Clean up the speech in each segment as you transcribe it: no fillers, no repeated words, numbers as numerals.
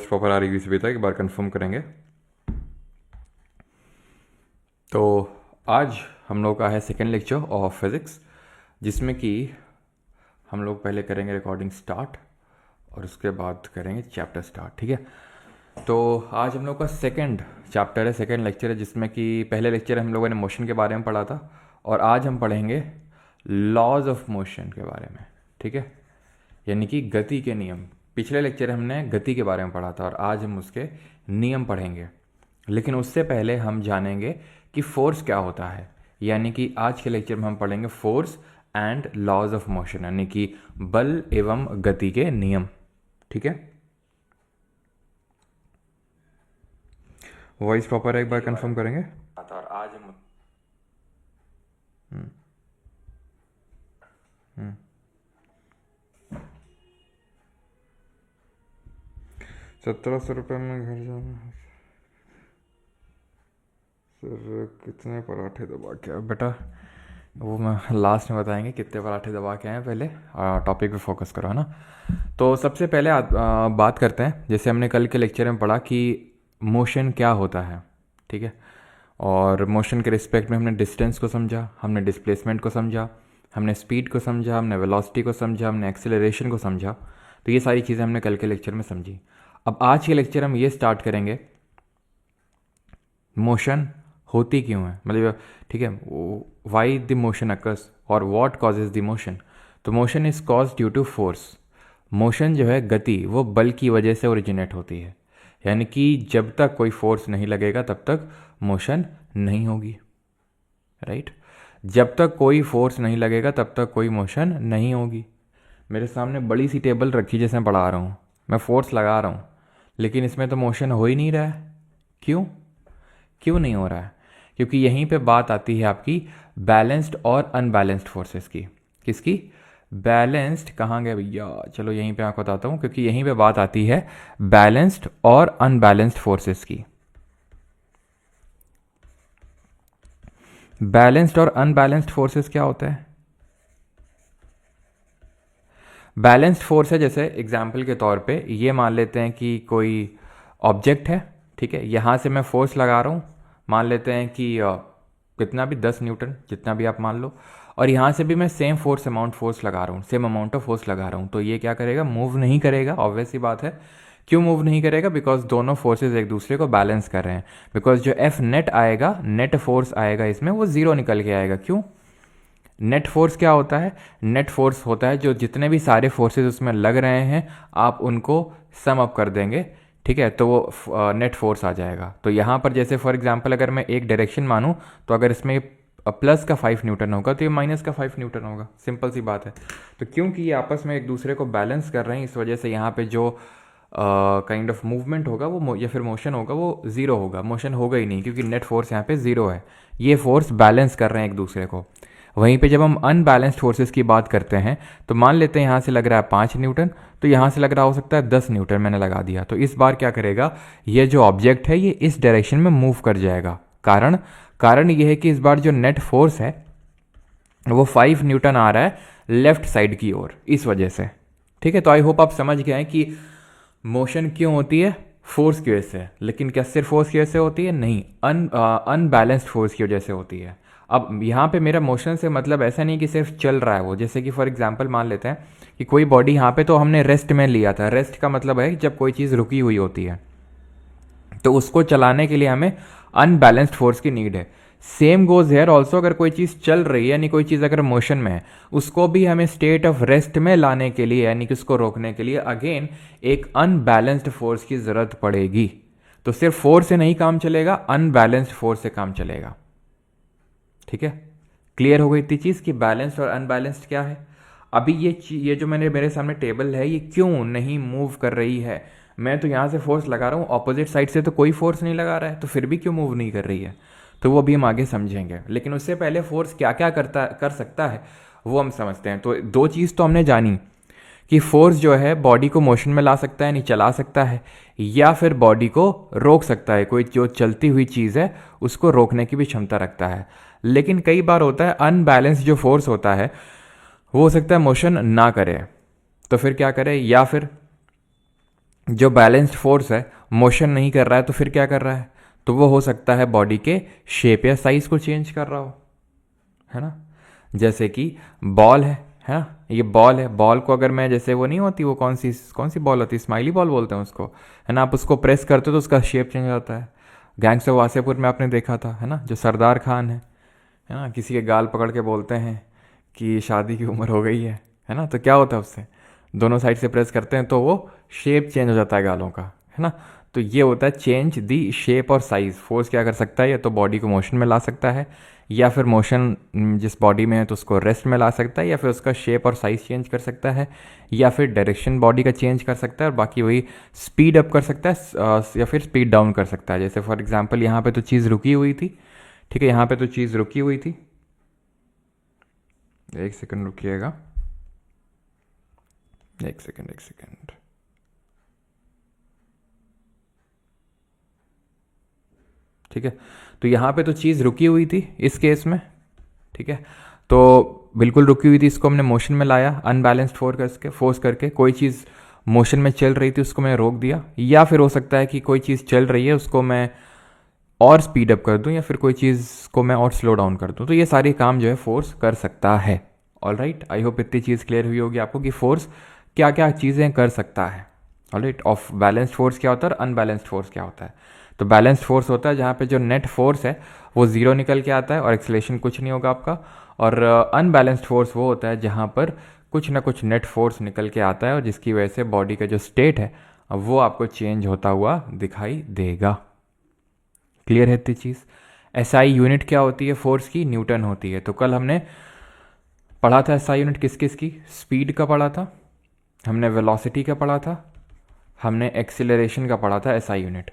Voice proper आ रही है सभी तक, एक बार कंफर्म करेंगे। तो आज हम लोग का है सेकेंड लेक्चर ऑफ फिज़िक्स, जिसमें कि हम लोग पहले करेंगे रिकॉर्डिंग स्टार्ट और उसके बाद करेंगे चैप्टर स्टार्ट। ठीक है, तो आज हम लोग का सेकेंड चैप्टर है, सेकेंड लेक्चर है, जिसमें कि पहले लेक्चर हम लोगों ने मोशन के बारे में पढ़ा था और आज हम पढ़ेंगे लॉज ऑफ मोशन के बारे में। ठीक है, यानी कि गति के नियम। पिछले लेक्चर हमने गति के बारे में पढ़ा था और आज हम उसके नियम पढ़ेंगे। लेकिन उससे पहले हम जानेंगे कि फोर्स क्या होता है, यानी कि आज के लेक्चर में हम पढ़ेंगे force and laws of motion, यानी कि बल एवं गति के नियम। ठीक है, वॉइस प्रॉपर है, एक बार कंफर्म करेंगे। और आज हम 1700 रुपये में घर जाना है सर। कितने पराठे दबा के आए बेटा, वो मैं लास्ट में बताएंगे कितने पराठे दबा के आए। पहले टॉपिक पे फोकस करो, है ना। तो सबसे पहले बात करते हैं, जैसे हमने कल के लेक्चर में पढ़ा कि मोशन क्या होता है। ठीक है, और मोशन के रिस्पेक्ट में हमने डिस्टेंस को समझा, हमने डिस्प्लेसमेंट को समझा, हमने स्पीड को समझा, हमने वेलोसिटी को समझा, हमने एक्सेलरेशन को समझा। तो ये सारी चीज़ें हमने कल के लेक्चर में समझी। अब आज के लेक्चर हम ये स्टार्ट करेंगे मोशन होती क्यों है, मतलब ठीक है, वाई द मोशन अकर्स और व्हाट कॉजेज द मोशन। तो motion is cause due to force. Motion जो है गति, वो बल की वजह से ओरिजिनेट होती है, यानी कि जब तक कोई फोर्स नहीं लगेगा तब तक मोशन नहीं होगी। राइट, जब तक कोई फोर्स नहीं लगेगा तब तक कोई मोशन नहीं होगी। मेरे सामने बड़ी सी टेबल रखी जैसे मैं पढ़ा रहा हूँ, मैं फोर्स लगा रहा हूँ, लेकिन इसमें तो मोशन हो ही नहीं रहा है। क्यों नहीं हो रहा है? क्योंकि यहीं पे बात आती है आपकी बैलेंस्ड और अनबैलेंस्ड फोर्सेस की। किसकी? बैलेंस्ड कहाँ गए भैया, चलो यहीं पे आपको बताता हूँ, क्योंकि यहीं पे बात आती है बैलेंस्ड और अनबैलेंस्ड फोर्सेस की। बैलेंस्ड और अनबैलेंस्ड फोर्सेस क्या होता है? बैलेंस्ड फोर्स है, जैसे एग्जाम्पल के तौर पे ये मान लेते हैं कि कोई ऑब्जेक्ट है, ठीक है, यहाँ से मैं फोर्स लगा रहा हूँ, मान लेते हैं कि कितना भी 10 न्यूटन, जितना भी आप मान लो, और यहाँ से भी मैं सेम फोर्स लगा रहा हूँ, सेम अमाउंट ऑफ फोर्स लगा रहा हूँ, तो ये क्या करेगा? मूव नहीं करेगा। ऑब्वियस सी बात है। क्यों मूव नहीं करेगा? बिकॉज दोनों फोर्सेज एक दूसरे को बैलेंस कर रहे हैं। बिकॉज जो एफ नेट आएगा, नेट फोर्स आएगा इसमें, वो जीरो निकल के आएगा। क्यों? नेट फोर्स क्या होता है? नेट फोर्स होता है जो जितने भी सारे फोर्सेस उसमें लग रहे हैं आप उनको सम अप कर देंगे, ठीक है, तो वो नेट फोर्स आ जाएगा। तो यहाँ पर जैसे फॉर एग्जांपल अगर मैं एक डायरेक्शन मानूँ तो अगर इसमें प्लस का 5 न्यूटन होगा तो ये माइनस का 5 न्यूटन होगा। सिंपल सी बात है। तो क्योंकि ये आपस में एक दूसरे को बैलेंस कर रहे हैं, इस वजह से यहाँ पे जो काइंड ऑफ मूवमेंट होगा वो या फिर मोशन होगा वो ज़ीरो होगा। मोशन होगा ही नहीं, क्योंकि नेट फोर्स यहाँ पे ज़ीरो है। ये फोर्स बैलेंस कर रहे हैं एक दूसरे को। वहीं पे जब हम अनबैलेंस्ड फोर्सेस की बात करते हैं तो मान लेते हैं यहाँ से लग रहा है 5 न्यूटन, तो यहाँ से लग रहा हो सकता है 10 न्यूटन, मैंने लगा दिया। तो इस बार क्या करेगा? ये जो ऑब्जेक्ट है ये इस डायरेक्शन में मूव कर जाएगा। कारण ये है कि इस बार जो नेट फोर्स है वो 5 न्यूटन आ रहा है लेफ्ट साइड की ओर, इस वजह से। ठीक है, तो आई होप आप समझ गए हैं कि मोशन क्यों होती है? फोर्स की वजह से। लेकिन क्या सिर्फ फोर्स की वजह से होती है? नहीं, अनबैलेंस्ड फोर्स की वजह से होती है। अब यहाँ पे मेरा मोशन से मतलब ऐसा नहीं कि सिर्फ चल रहा है वो। जैसे कि फॉर एग्जांपल मान लेते हैं कि कोई बॉडी, यहाँ पे तो हमने रेस्ट में लिया था। रेस्ट का मतलब है जब कोई चीज़ रुकी हुई होती है तो उसको चलाने के लिए हमें अनबैलेंस्ड फोर्स की नीड है। सेम गोज हेयर ऑल्सो, अगर कोई चीज़ चल रही है, यानी कोई चीज़ अगर मोशन में है, उसको भी हमें स्टेट ऑफ रेस्ट में लाने के लिए, यानी कि उसको रोकने के लिए अगेन एक अनबैलेंस्ड फोर्स की ज़रूरत पड़ेगी। तो सिर्फ फोर्स से नहीं काम चलेगा, अनबैलेंस्ड फोर्स से काम चलेगा। ठीक है, क्लियर हो गई इतनी चीज़ कि बैलेंस्ड और अनबैलेंस्ड क्या है। अभी ये जो मेरे सामने टेबल है ये क्यों नहीं मूव कर रही है? मैं तो यहाँ से फोर्स लगा रहा हूँ, ऑपोजिट साइड से तो कोई फोर्स नहीं लगा रहा है, तो फिर भी क्यों मूव नहीं कर रही है? तो वो भी हम आगे समझेंगे। लेकिन उससे पहले फोर्स क्या क्या कर सकता है वो हम समझते हैं। तो दो चीज़ तो हमने जानी कि फोर्स जो है बॉडी को मोशन में ला सकता है, नहीं चला सकता है, या फिर बॉडी को रोक सकता है। कोई जो चलती हुई चीज़ है उसको रोकने की भी क्षमता रखता है। लेकिन कई बार होता है अनबैलेंस जो फोर्स होता है वो हो सकता है मोशन ना करे, तो फिर क्या करे? या फिर जो बैलेंस्ड फोर्स है मोशन नहीं कर रहा है तो फिर क्या कर रहा है, तो वो हो सकता है बॉडी के शेप या साइज को चेंज कर रहा हो, है ना। जैसे कि बॉल है ना, ये बॉल है, बॉल को अगर मैं, जैसे वो नहीं होती, वो कौन सी बॉल होती है, स्माइली बॉल बोलते हैं उसको, है ना, आप उसको प्रेस करते हो तो उसका शेप चेंज हो जाता है। गैंग्स ऑफ वासेपुर में आपने देखा था, है ना, जो सरदार खान है ना, किसी के गाल पकड़ के बोलते हैं कि शादी की उम्र हो गई है ना, तो क्या होता है उससे, दोनों साइड से प्रेस करते हैं तो वो शेप चेंज हो जाता है गालों का, है ना। तो ये होता है चेंज दी शेप और साइज। फोर्स क्या कर सकता है, या तो बॉडी को मोशन में ला सकता है, या फिर मोशन जिस बॉडी में है तो उसको रेस्ट में ला सकता है, या फिर उसका शेप और साइज चेंज कर सकता है, या फिर डायरेक्शन बॉडी का चेंज कर सकता है, और बाकी वही स्पीड अप कर सकता है या फिर स्पीड डाउन कर सकता है। जैसे फॉर एग्जांपल यहाँ पे तो चीज़ रुकी हुई थी, ठीक है, यहाँ पे तो चीज़ रुकी हुई थी, एक सेकंड रुकिएगा, एक सेकंड। ठीक है, तो यहाँ पे तो चीज़ रुकी हुई थी इस केस में, ठीक है, तो बिल्कुल रुकी हुई थी, इसको हमने मोशन में लाया अनबैलेंस्ड फोर्स करके, कोई चीज़ मोशन में चल रही थी उसको मैं रोक दिया, या फिर हो सकता है कि कोई चीज़ चल रही है उसको मैं और स्पीड अप कर दूं, या फिर कोई चीज़ को मैं और स्लो डाउन कर दूं, तो ये सारे काम जो है फोर्स कर सकता है। ऑल राइट, आई होप इतनी चीज़ क्लियर हुई होगी आपको कि फोर्स क्या क्या चीज़ें कर सकता है। All right, of balanced force क्या होता है और अनबैलेंस्ड फोर्स क्या होता है। तो बैलेंस्ड फोर्स होता है जहाँ पे जो नेट फोर्स है वो ज़ीरो निकल के आता है और एक्सेलेरेशन कुछ नहीं होगा आपका, और अनबैलेंस्ड फोर्स वो होता है जहाँ पर कुछ ना कुछ नेट फोर्स निकल के आता है और जिसकी वजह से बॉडी का जो स्टेट है वो आपको चेंज होता हुआ दिखाई देगा। क्लियर है इतनी चीज़। एसआई यूनिट क्या होती है फोर्स की, न्यूटन होती है। तो कल हमने पढ़ा था एसआई यूनिट किस किस की, स्पीड का पढ़ा था, हमने वेलोसिटी का पढ़ा था, हमने एक्सीलरेशन का पढ़ा था एसआई यूनिट,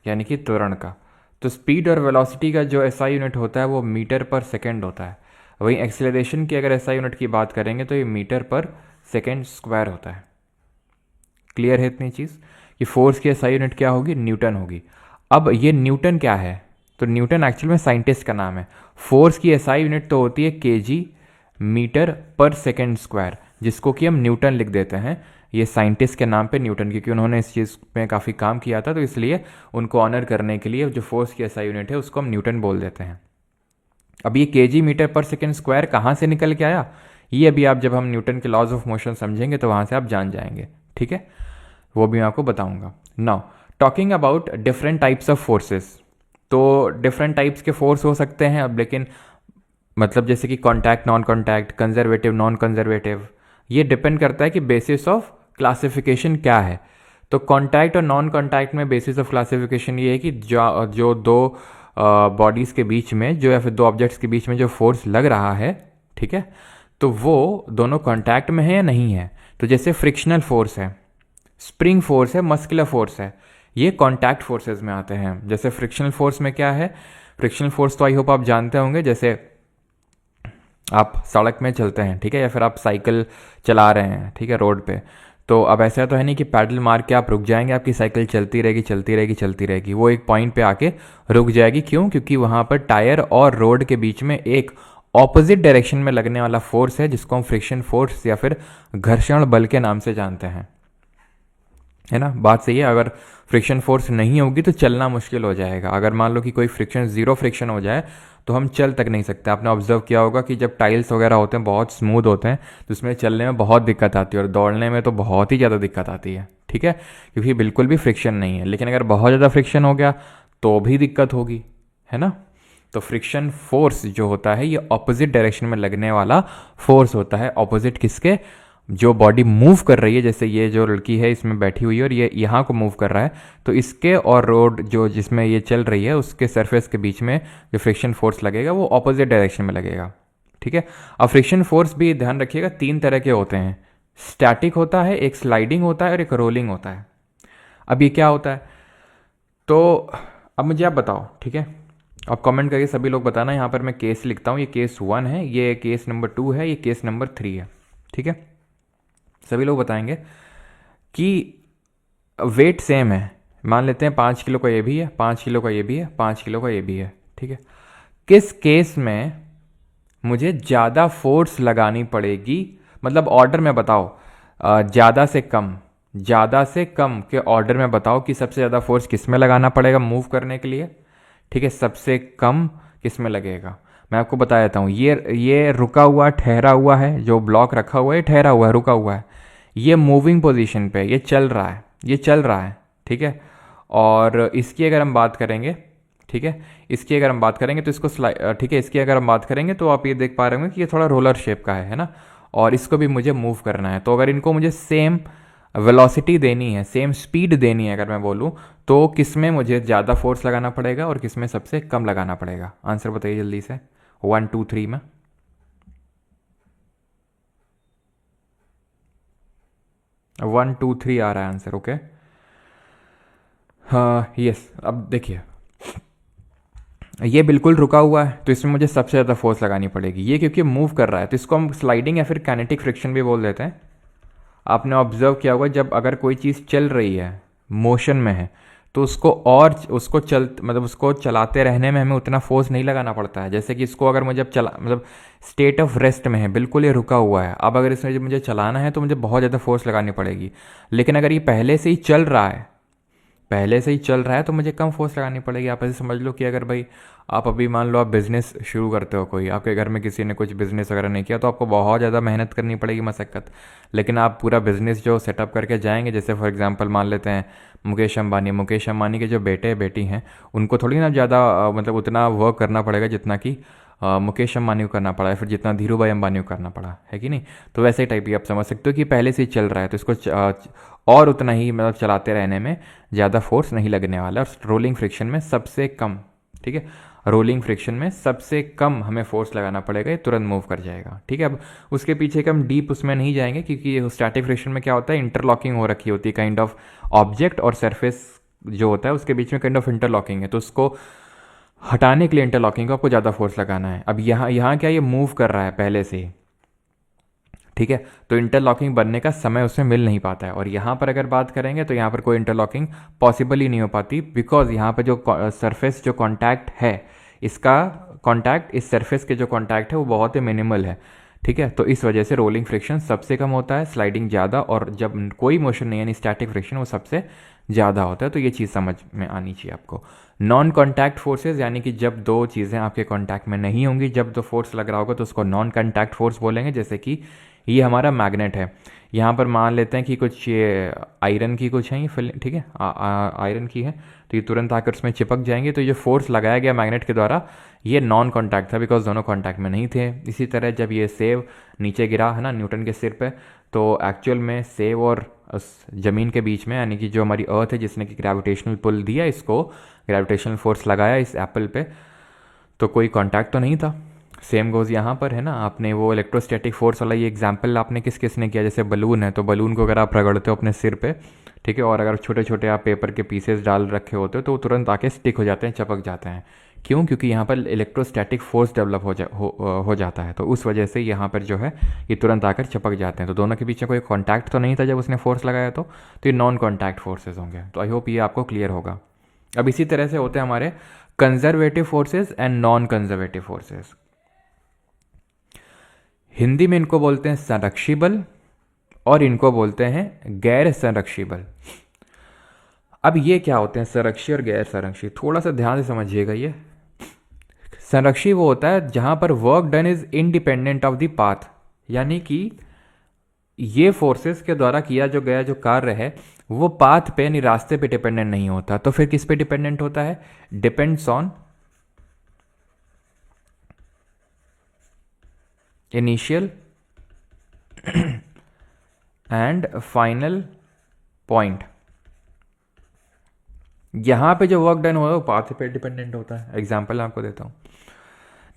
यानी कि त्वरण का। तो स्पीड और वेलोसिटी का जो एसआई यूनिट होता है वो मीटर पर सेकेंड होता है। वहीं एक्सीलरेशन की अगर एसआई यूनिट की बात करेंगे तो ये मीटर पर सेकेंड स्क्वायर होता है। क्लियर है इतनी चीज़ कि फोर्स की एसआई यूनिट क्या होगी, न्यूटन होगी। अब ये न्यूटन क्या है, तो न्यूटन एक्चुअल में साइंटिस्ट का नाम है। फोर्स की एसआई यूनिट तो होती है KG metre per second square, जिसको कि हम न्यूटन लिख देते हैं। ये साइंटिस्ट के नाम पे न्यूटन, क्योंकि उन्होंने इस चीज़ में काफ़ी काम किया था, तो इसलिए उनको ऑनर करने के लिए जो फोर्स की एसआई यूनिट है उसको हम न्यूटन बोल देते हैं। अब ये KG metre per second square कहाँ से निकल के आया, ये अभी आप जब हम न्यूटन के लॉज ऑफ मोशन समझेंगे तो वहाँ से आप जान जाएंगे, ठीक है, वो भी मैं आपको बताऊंगा। Now talking about different types of forces, तो डिफरेंट टाइप्स के फोर्स हो सकते हैं अब, लेकिन मतलब जैसे कि contact, non contact, conservative, non conservative, ये डिपेंड करता है कि बेसिस ऑफ क्लासिफिकेशन क्या है। तो कॉन्टैक्ट और नॉन कॉन्टैक्ट में बेसिस ऑफ क्लासिफिकेशन ये है कि जो दो बॉडीज़ के बीच में जो, या फिर दो ऑब्जेक्ट्स के बीच में जो फोर्स लग रहा है, ठीक है, तो वो दोनों कॉन्टैक्ट में है या नहीं है। तो जैसे फ्रिक्शनल फोर्स है, स्प्रिंग फोर्स है, मस्कुलर फोर्स है, ये कॉन्टैक्ट फोर्सेज में आते हैं। जैसे फ्रिक्शनल फोर्स में क्या है, फ्रिक्शनल फोर्स तो आई होप आप जानते होंगे, जैसे आप सड़क में चलते हैं, ठीक है, या फिर आप साइकिल चला रहे हैं, ठीक है, रोड पे, तो अब ऐसा तो है नहीं कि पैडल मार के आप रुक जाएंगे, आपकी साइकिल चलती रहेगी चलती रहेगी चलती रहेगी, वो एक पॉइंट पे आके रुक जाएगी। क्यों, क्योंकि वहाँ पर टायर और रोड के बीच में एक ऑपोजिट डायरेक्शन में लगने वाला फोर्स है, जिसको हम फ्रिक्शन फोर्स या फिर घर्षण बल के नाम से जानते हैं, है ना। बात सही है, अगर फ्रिक्शन फोर्स नहीं होगी तो चलना मुश्किल हो जाएगा। अगर मान लो कि कोई फ्रिक्शन, जीरो फ्रिक्शन हो जाए तो हम चल तक नहीं सकते। आपने ऑब्जर्व किया होगा कि जब टाइल्स वगैरह होते हैं बहुत स्मूथ होते हैं तो उसमें चलने में बहुत दिक्कत आती है, और दौड़ने में तो बहुत ही ज़्यादा दिक्कत आती है, ठीक है, क्योंकि बिल्कुल भी फ्रिक्शन नहीं है। लेकिन अगर बहुत ज़्यादा फ्रिक्शन हो गया तो भी दिक्कत होगी, है ना। तो फ्रिक्शन फोर्स जो होता है ये ऑपोजिट डायरेक्शन में लगने वाला फोर्स होता है। ऑपोजिट किसके, जो बॉडी मूव कर रही है, जैसे ये जो लड़की है इसमें बैठी हुई है और ये यहाँ को मूव कर रहा है, तो इसके और रोड जो जिसमें ये चल रही है उसके सरफेस के बीच में जो फ्रिक्शन फोर्स लगेगा वो ऑपोजिट डायरेक्शन में लगेगा, ठीक है। अब फ्रिक्शन फोर्स भी ध्यान रखिएगा तीन तरह के होते हैं, स्टैटिक होता है, एक स्लाइडिंग होता है और एक रोलिंग होता है। अब ये क्या होता है, तो अब मुझे आप बताओ, ठीक है, आप कमेंट करके सभी लोग बताना। यहाँ पर मैं केस लिखता हूँ, ये केस 1 है, ये केस नंबर 2 है, ये केस नंबर 3 है, ठीक है। सभी लोग बताएंगे कि वेट सेम है, मान लेते हैं 5 किलो का ये भी है, 5 किलो का ये भी है, 5 किलो का ये भी है, ठीक है। किस केस में मुझे ज़्यादा फोर्स लगानी पड़ेगी, मतलब ऑर्डर में बताओ, ज़्यादा से कम, ज़्यादा से कम के ऑर्डर में बताओ कि सबसे ज़्यादा फोर्स किस में लगाना पड़ेगा मूव करने के लिए, ठीक है, सबसे कम किस में लगेगा। मैं आपको बता देता हूँ, ये रुका हुआ ठहरा हुआ है, जो ब्लॉक रखा हुआ है ठहरा हुआ है, रुका हुआ है, ये मूविंग पोजीशन पे, ये चल रहा है, ये चल रहा है, ठीक है। और इसकी अगर हम बात करेंगे, ठीक है, इसकी अगर हम बात करेंगे तो इसको ठीक है, इसकी अगर हम बात करेंगे तो आप ये देख पा रहे होंगे कि ये थोड़ा रोलर शेप का है ना, और इसको भी मुझे मूव करना है। तो अगर इनको मुझे सेम वेलोसिटी देनी है, सेम स्पीड देनी है अगर मैं बोलूँ, तो किस में मुझे ज़्यादा फोर्स लगाना पड़ेगा और किस में सबसे कम लगाना पड़ेगा? आंसर बताइए जल्दी से, 1 2 3 में। 1 2 3 आ रहा है आंसर, ओके। हाँ यस, अब देखिए ये बिल्कुल रुका हुआ है तो इसमें मुझे सबसे ज़्यादा फोर्स लगानी पड़ेगी। ये क्योंकि मूव कर रहा है तो इसको हम स्लाइडिंग या फिर काइनेटिक फ्रिक्शन भी बोल देते हैं। आपने ऑब्जर्व किया होगा जब अगर कोई चीज़ चल रही है, मोशन में है, तो उसको और उसको मतलब उसको चलाते रहने में हमें उतना फोर्स नहीं लगाना पड़ता है। जैसे कि इसको अगर मुझे अब चला मतलब स्टेट ऑफ रेस्ट में है, बिल्कुल ये रुका हुआ है, अब अगर इसमें मुझे चलाना है तो मुझे बहुत ज़्यादा फोर्स लगानी पड़ेगी। लेकिन अगर ये पहले से ही चल रहा है, पहले से ही चल रहा है तो मुझे कम फोर्स लगानी पड़ेगी। आप ऐसे समझ लो कि अगर भाई आप अभी मान लो आप बिज़नेस शुरू करते हो, कोई आपके घर में किसी ने कुछ बिज़नेस वगैरह नहीं किया तो आपको बहुत ज़्यादा मेहनत करनी पड़ेगी, मशक्क़त। लेकिन आप पूरा बिज़नेस जो सेटअप करके जाएंगे, जैसे फॉर एग्जांपल मान लेते हैं मुकेश अंबानी के जो बेटे बेटी हैं, उनको थोड़ी ना ज़्यादा मतलब उतना वर्क करना पड़ेगा जितना कि मुकेश अंबानी को करना पड़ा है, फिर जितना धीरू भाई अंबानी को करना पड़ा है कि नहीं। तो वैसे ही टाइप ही आप समझ सकते हो कि पहले से ही चल रहा है तो इसको और उतना ही मतलब चलाते रहने में ज़्यादा फोर्स नहीं लगने वाला। और रोलिंग फ्रिक्शन में सबसे कम, ठीक है, रोलिंग फ्रिक्शन में सबसे कम हमें फोर्स लगाना पड़ेगा, ये तुरंत मूव कर जाएगा, ठीक है। अब उसके पीछे का हम डीप उसमें नहीं जाएंगे क्योंकि स्टैटिक फ्रिक्शन में क्या होता है, इंटरलॉकिंग हो रखी होती है, काइंड ऑफ ऑब्जेक्ट और सरफेस जो होता है उसके बीच में काइंड ऑफ इंटरलॉकिंग है, तो उसको हटाने के लिए इंटरलॉकिंग को आपको ज़्यादा फोर्स लगाना है। अब यहाँ क्या ये मूव कर रहा है पहले से ही, ठीक है, तो इंटरलॉकिंग बनने का समय उसमें मिल नहीं पाता है। और यहाँ पर अगर बात करेंगे तो यहाँ पर कोई इंटरलॉकिंग पॉसिबल ही नहीं हो पाती, बिकॉज यहाँ पर जो सरफेस जो कॉन्टैक्ट है, इसका कॉन्टैक्ट इस सरफेस के जो कॉन्टैक्ट है वो बहुत ही मिनिमल है, ठीक है। तो इस वजह से रोलिंग फ्रिक्शन सबसे कम होता है, स्लाइडिंग ज़्यादा, और जब कोई मोशन नहीं यानी स्टैटिक फ्रिक्शन वो सबसे ज़्यादा होता है। तो ये चीज़ समझ में आनी चाहिए आपको। नॉन कॉन्टैक्ट फोर्सेज यानी कि जब दो चीज़ें आपके कॉन्टैक्ट में नहीं होंगी, जब दो फोर्स लग रहा होगा तो उसको नॉन कॉन्टैक्ट फोर्स बोलेंगे। जैसे कि ये हमारा मैग्नेट है, यहाँ पर मान लेते हैं कि कुछ ये आयरन की कुछ है ये फिल्म, ठीक है, आयरन की है, तो ये तुरंत आकर उसमें चिपक जाएंगे। तो ये फोर्स लगाया गया मैग्नेट के द्वारा ये नॉन कॉन्टैक्ट था, बिकॉज दोनों कॉन्टैक्ट में नहीं थे। इसी तरह जब ये सेब नीचे गिरा है ना न्यूटन के सिर पे, तो एक्चुअल में सेब और उस ज़मीन के बीच में यानी कि जो हमारी अर्थ है जिसने कि ग्रेविटेशनल पुल दिया, इसको ग्रेविटेशनल फोर्स लगाया इस एप्पल पे, तो कोई कॉन्टैक्ट तो नहीं था। सेम गोज़ यहाँ पर है ना, आपने वो इलेक्ट्रोस्टैटिक फोर्स वाला ये एग्जाम्पल आपने किस किस ने किया, जैसे बलून है तो बलून को अगर आप रगड़ते हो अपने सिर पे, ठीक है, और अगर छोटे छोटे आप पेपर के पीसेस डाल रखे होते हो तो वो तुरंत आके स्टिक हो जाते हैं, चपक जाते हैं। क्यों? क्योंकि यहाँ पर इलेक्ट्रोस्टैटिक फोर्स डेवलप हो जाता है, तो उस वजह से यहाँ पर जो है ये तुरंत आकर चपक जाते हैं। तो दोनों के बीच में कोई कॉन्टैक्ट तो नहीं था जब उसने फोर्स लगाया, तो ये नॉन कॉन्टैक्ट फोर्सेज होंगे। तो आई होप ये आपको क्लियर होगा। अब इसी तरह से होते हैं हमारे conservative forces and non conservative forces. Hindi में इनको बोलते हैं संरक्षी बल और इनको बोलते हैं गैर संरक्षी बल। अब ये क्या होते हैं संरक्षी और गैर संरक्षी, थोड़ा सा ध्यान से समझिएगा। ये संरक्षी वो होता है जहां पर work done is independent of the path, यानी कि ये फोर्सेस के द्वारा किया जो गया जो कार्य है वो पाथ पे यानी रास्ते पे डिपेंडेंट नहीं होता। तो फिर किस पे डिपेंडेंट होता है? Depends on initial and final point. यहां पे जो वर्क डन होगा वो पाथ पे डिपेंडेंट होता है। एग्जाम्पल आपको देता हूं,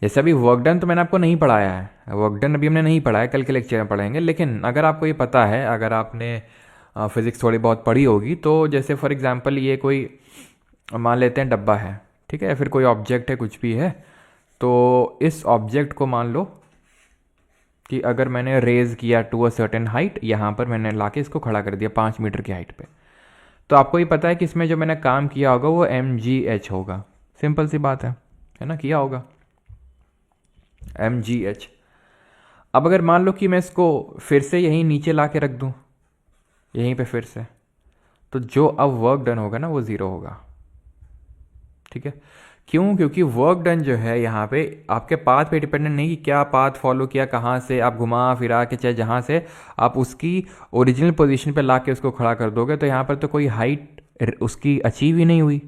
जैसे अभी वर्क डन तो मैंने आपको नहीं पढ़ाया है, वर्क डन अभी हमने नहीं पढ़ा है, कल के लेक्चर में पढ़ाएंगे। लेकिन अगर आपको ये पता है, अगर आपने फिजिक्स थोड़ी बहुत पढ़ी होगी, तो जैसे फॉर एग्जांपल ये कोई मान लेते हैं डब्बा है, ठीक है, फिर कोई ऑब्जेक्ट है, कुछ भी है, तो इस ऑब्जेक्ट को मान लो कि अगर मैंने रेज किया टू अ सर्टेन हाइट, यहाँ पर मैंने लाके इसको खड़ा कर दिया 5 मीटर की हाइट पे, तो आपको ये पता है कि इसमें जो मैंने काम किया होगा वो mgh होगा। सिंपल सी बात है ना, किया होगा mgh। अब अगर मान लो कि मैं इसको फिर से यहीं नीचे ला के रख दूँ, यहीं पे फिर से, तो जो अब वर्क डन होगा ना वो ज़ीरो होगा। ठीक है, क्यों? क्योंकि वर्क डन जो है यहाँ पे आपके पाथ पे डिपेंडेंट नहीं कि क्या पाथ फॉलो किया, कहाँ से आप घुमा फिरा के, चाहे जहाँ से आप उसकी ओरिजिनल पोजीशन पे ला के उसको खड़ा कर दोगे, तो यहाँ पर तो कोई हाइट उसकी अचीव ही नहीं हुई।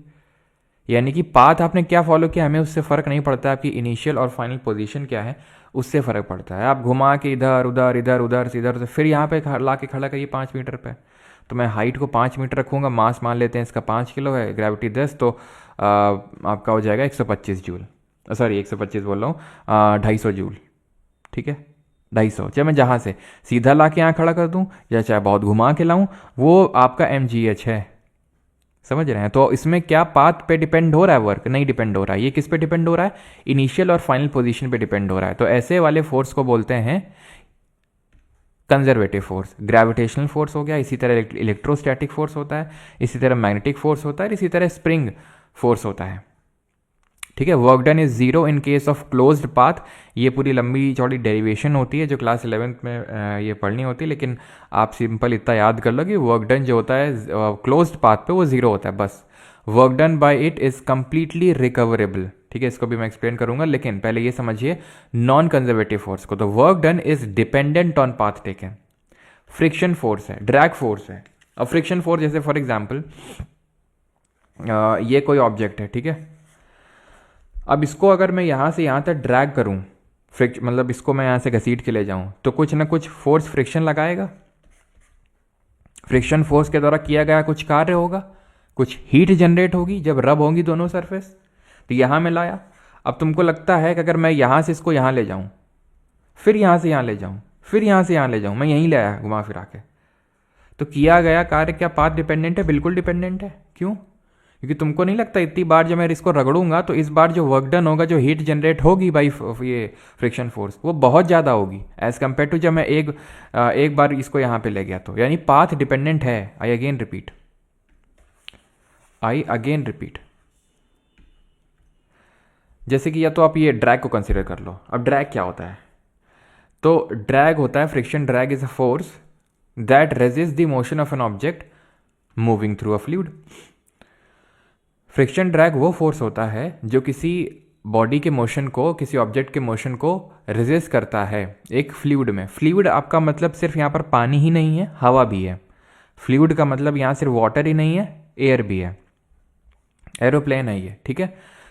यानी कि पाथ आपने क्या फॉलो किया हमें उससे फ़र्क नहीं पड़ता, आपकी इनिशियल और फाइनल पोजीशन क्या है उससे फ़र्क पड़ता है। आप घुमा के इधर उधर इधर उधर से इधर से फिर यहाँ पे ला के खड़ा करिए 5 मीटर पे, तो मैं हाइट को 5 मीटर रखूँगा, मास मान लेते हैं इसका 5 किलो है, ग्रेविटी 10, तो आपका हो जाएगा 125 जूल, सॉरी 125 बोल रहा हूँ, 250 जूल। ठीक है, 250, चाहे मैं जहाँ से सीधा ला के यहाँ खड़ा कर दूँ या चाहे बहुत घुमा के लाऊँ, वो आपका mgh है। समझ रहे हैं? तो इसमें क्या पाथ पे डिपेंड हो रहा है? वर्क नहीं डिपेंड हो रहा है। ये किस पे डिपेंड हो रहा है? इनिशियल और फाइनल पोजीशन पे डिपेंड हो रहा है। तो ऐसे वाले फोर्स को बोलते हैं कंजर्वेटिव फोर्स। ग्रेविटेशनल फोर्स हो गया, इसी तरह इलेक्ट्रोस्टैटिक फोर्स होता है, इसी तरह मैग्नेटिक फोर्स होता है, इसी तरह स्प्रिंग फोर्स होता है। ठीक है, work done is zero in case of closed path. ये पूरी लंबी चौड़ी डेरिवेशन होती है जो क्लास 11th में ये पढ़नी होती है, लेकिन आप सिंपल इतना याद कर लो कि वर्क डन जो होता है क्लोज्ड पाथ पे वो जीरो होता है बस। Work done by it is completely recoverable. ठीक है, इसको भी मैं एक्सप्लेन करूंगा, लेकिन पहले ये समझिए नॉन कंजर्वेटिव फोर्स को। तो work done is dependent on path taken. Friction force है, ड्रैग फोर्स है। अब फ्रिक्शन फोर्स जैसे फॉर एग्जाम्पल ये कोई ऑब्जेक्ट है, ठीक है, अब इसको अगर मैं यहाँ से यहाँ तक ड्रैग करूँ, मतलब इसको मैं यहाँ से घसीट के ले जाऊँ, तो कुछ ना कुछ फोर्स फ्रिक्शन लगाएगा। फ्रिक्शन फोर्स के द्वारा किया गया कुछ कार्य होगा, कुछ हीट जनरेट होगी जब रब होंगी दोनों सरफेस। तो यहाँ मैं लाया, अब तुमको लगता है कि अगर मैं यहाँ से इसको यहाँ ले जाऊँ, फिर यहाँ से यहाँ ले जाऊँ, फिर यहाँ से यहाँ ले जाऊँ, मैं यहीं ले आया घुमा फिरा के, तो किया गया कार्य क्या पाथ डिपेंडेंट है? बिल्कुल डिपेंडेंट है। क्यों? क्योंकि तुमको नहीं लगता इतनी बार जब मैं इसको रगड़ूंगा तो इस बार जो वर्क डन होगा, जो हीट जनरेट होगी बाई ये फ्रिक्शन फोर्स, वो बहुत ज़्यादा होगी एज कम्पेयर टू जब मैं एक बार इसको यहाँ पे ले गया। तो यानी पाथ डिपेंडेंट है। आई अगेन रिपीट, जैसे कि या तो आप ये ड्रैग को कंसिडर कर लो। अब ड्रैग क्या होता है? तो ड्रैग होता है, friction drag is a force that resist the motion of an object moving through a fluid. Friction drag वो फोर्स होता है जो किसी बॉडी के मोशन को, किसी ऑब्जेक्ट के मोशन को रेजिस्ट करता है एक फ्लूइड में। फ्लूइड आपका मतलब सिर्फ यहाँ पर पानी ही नहीं है, हवा भी है। फ्लूइड का मतलब यहाँ सिर्फ वाटर ही नहीं है, एयर भी है। एरोप्लेन है ये, ठीक है।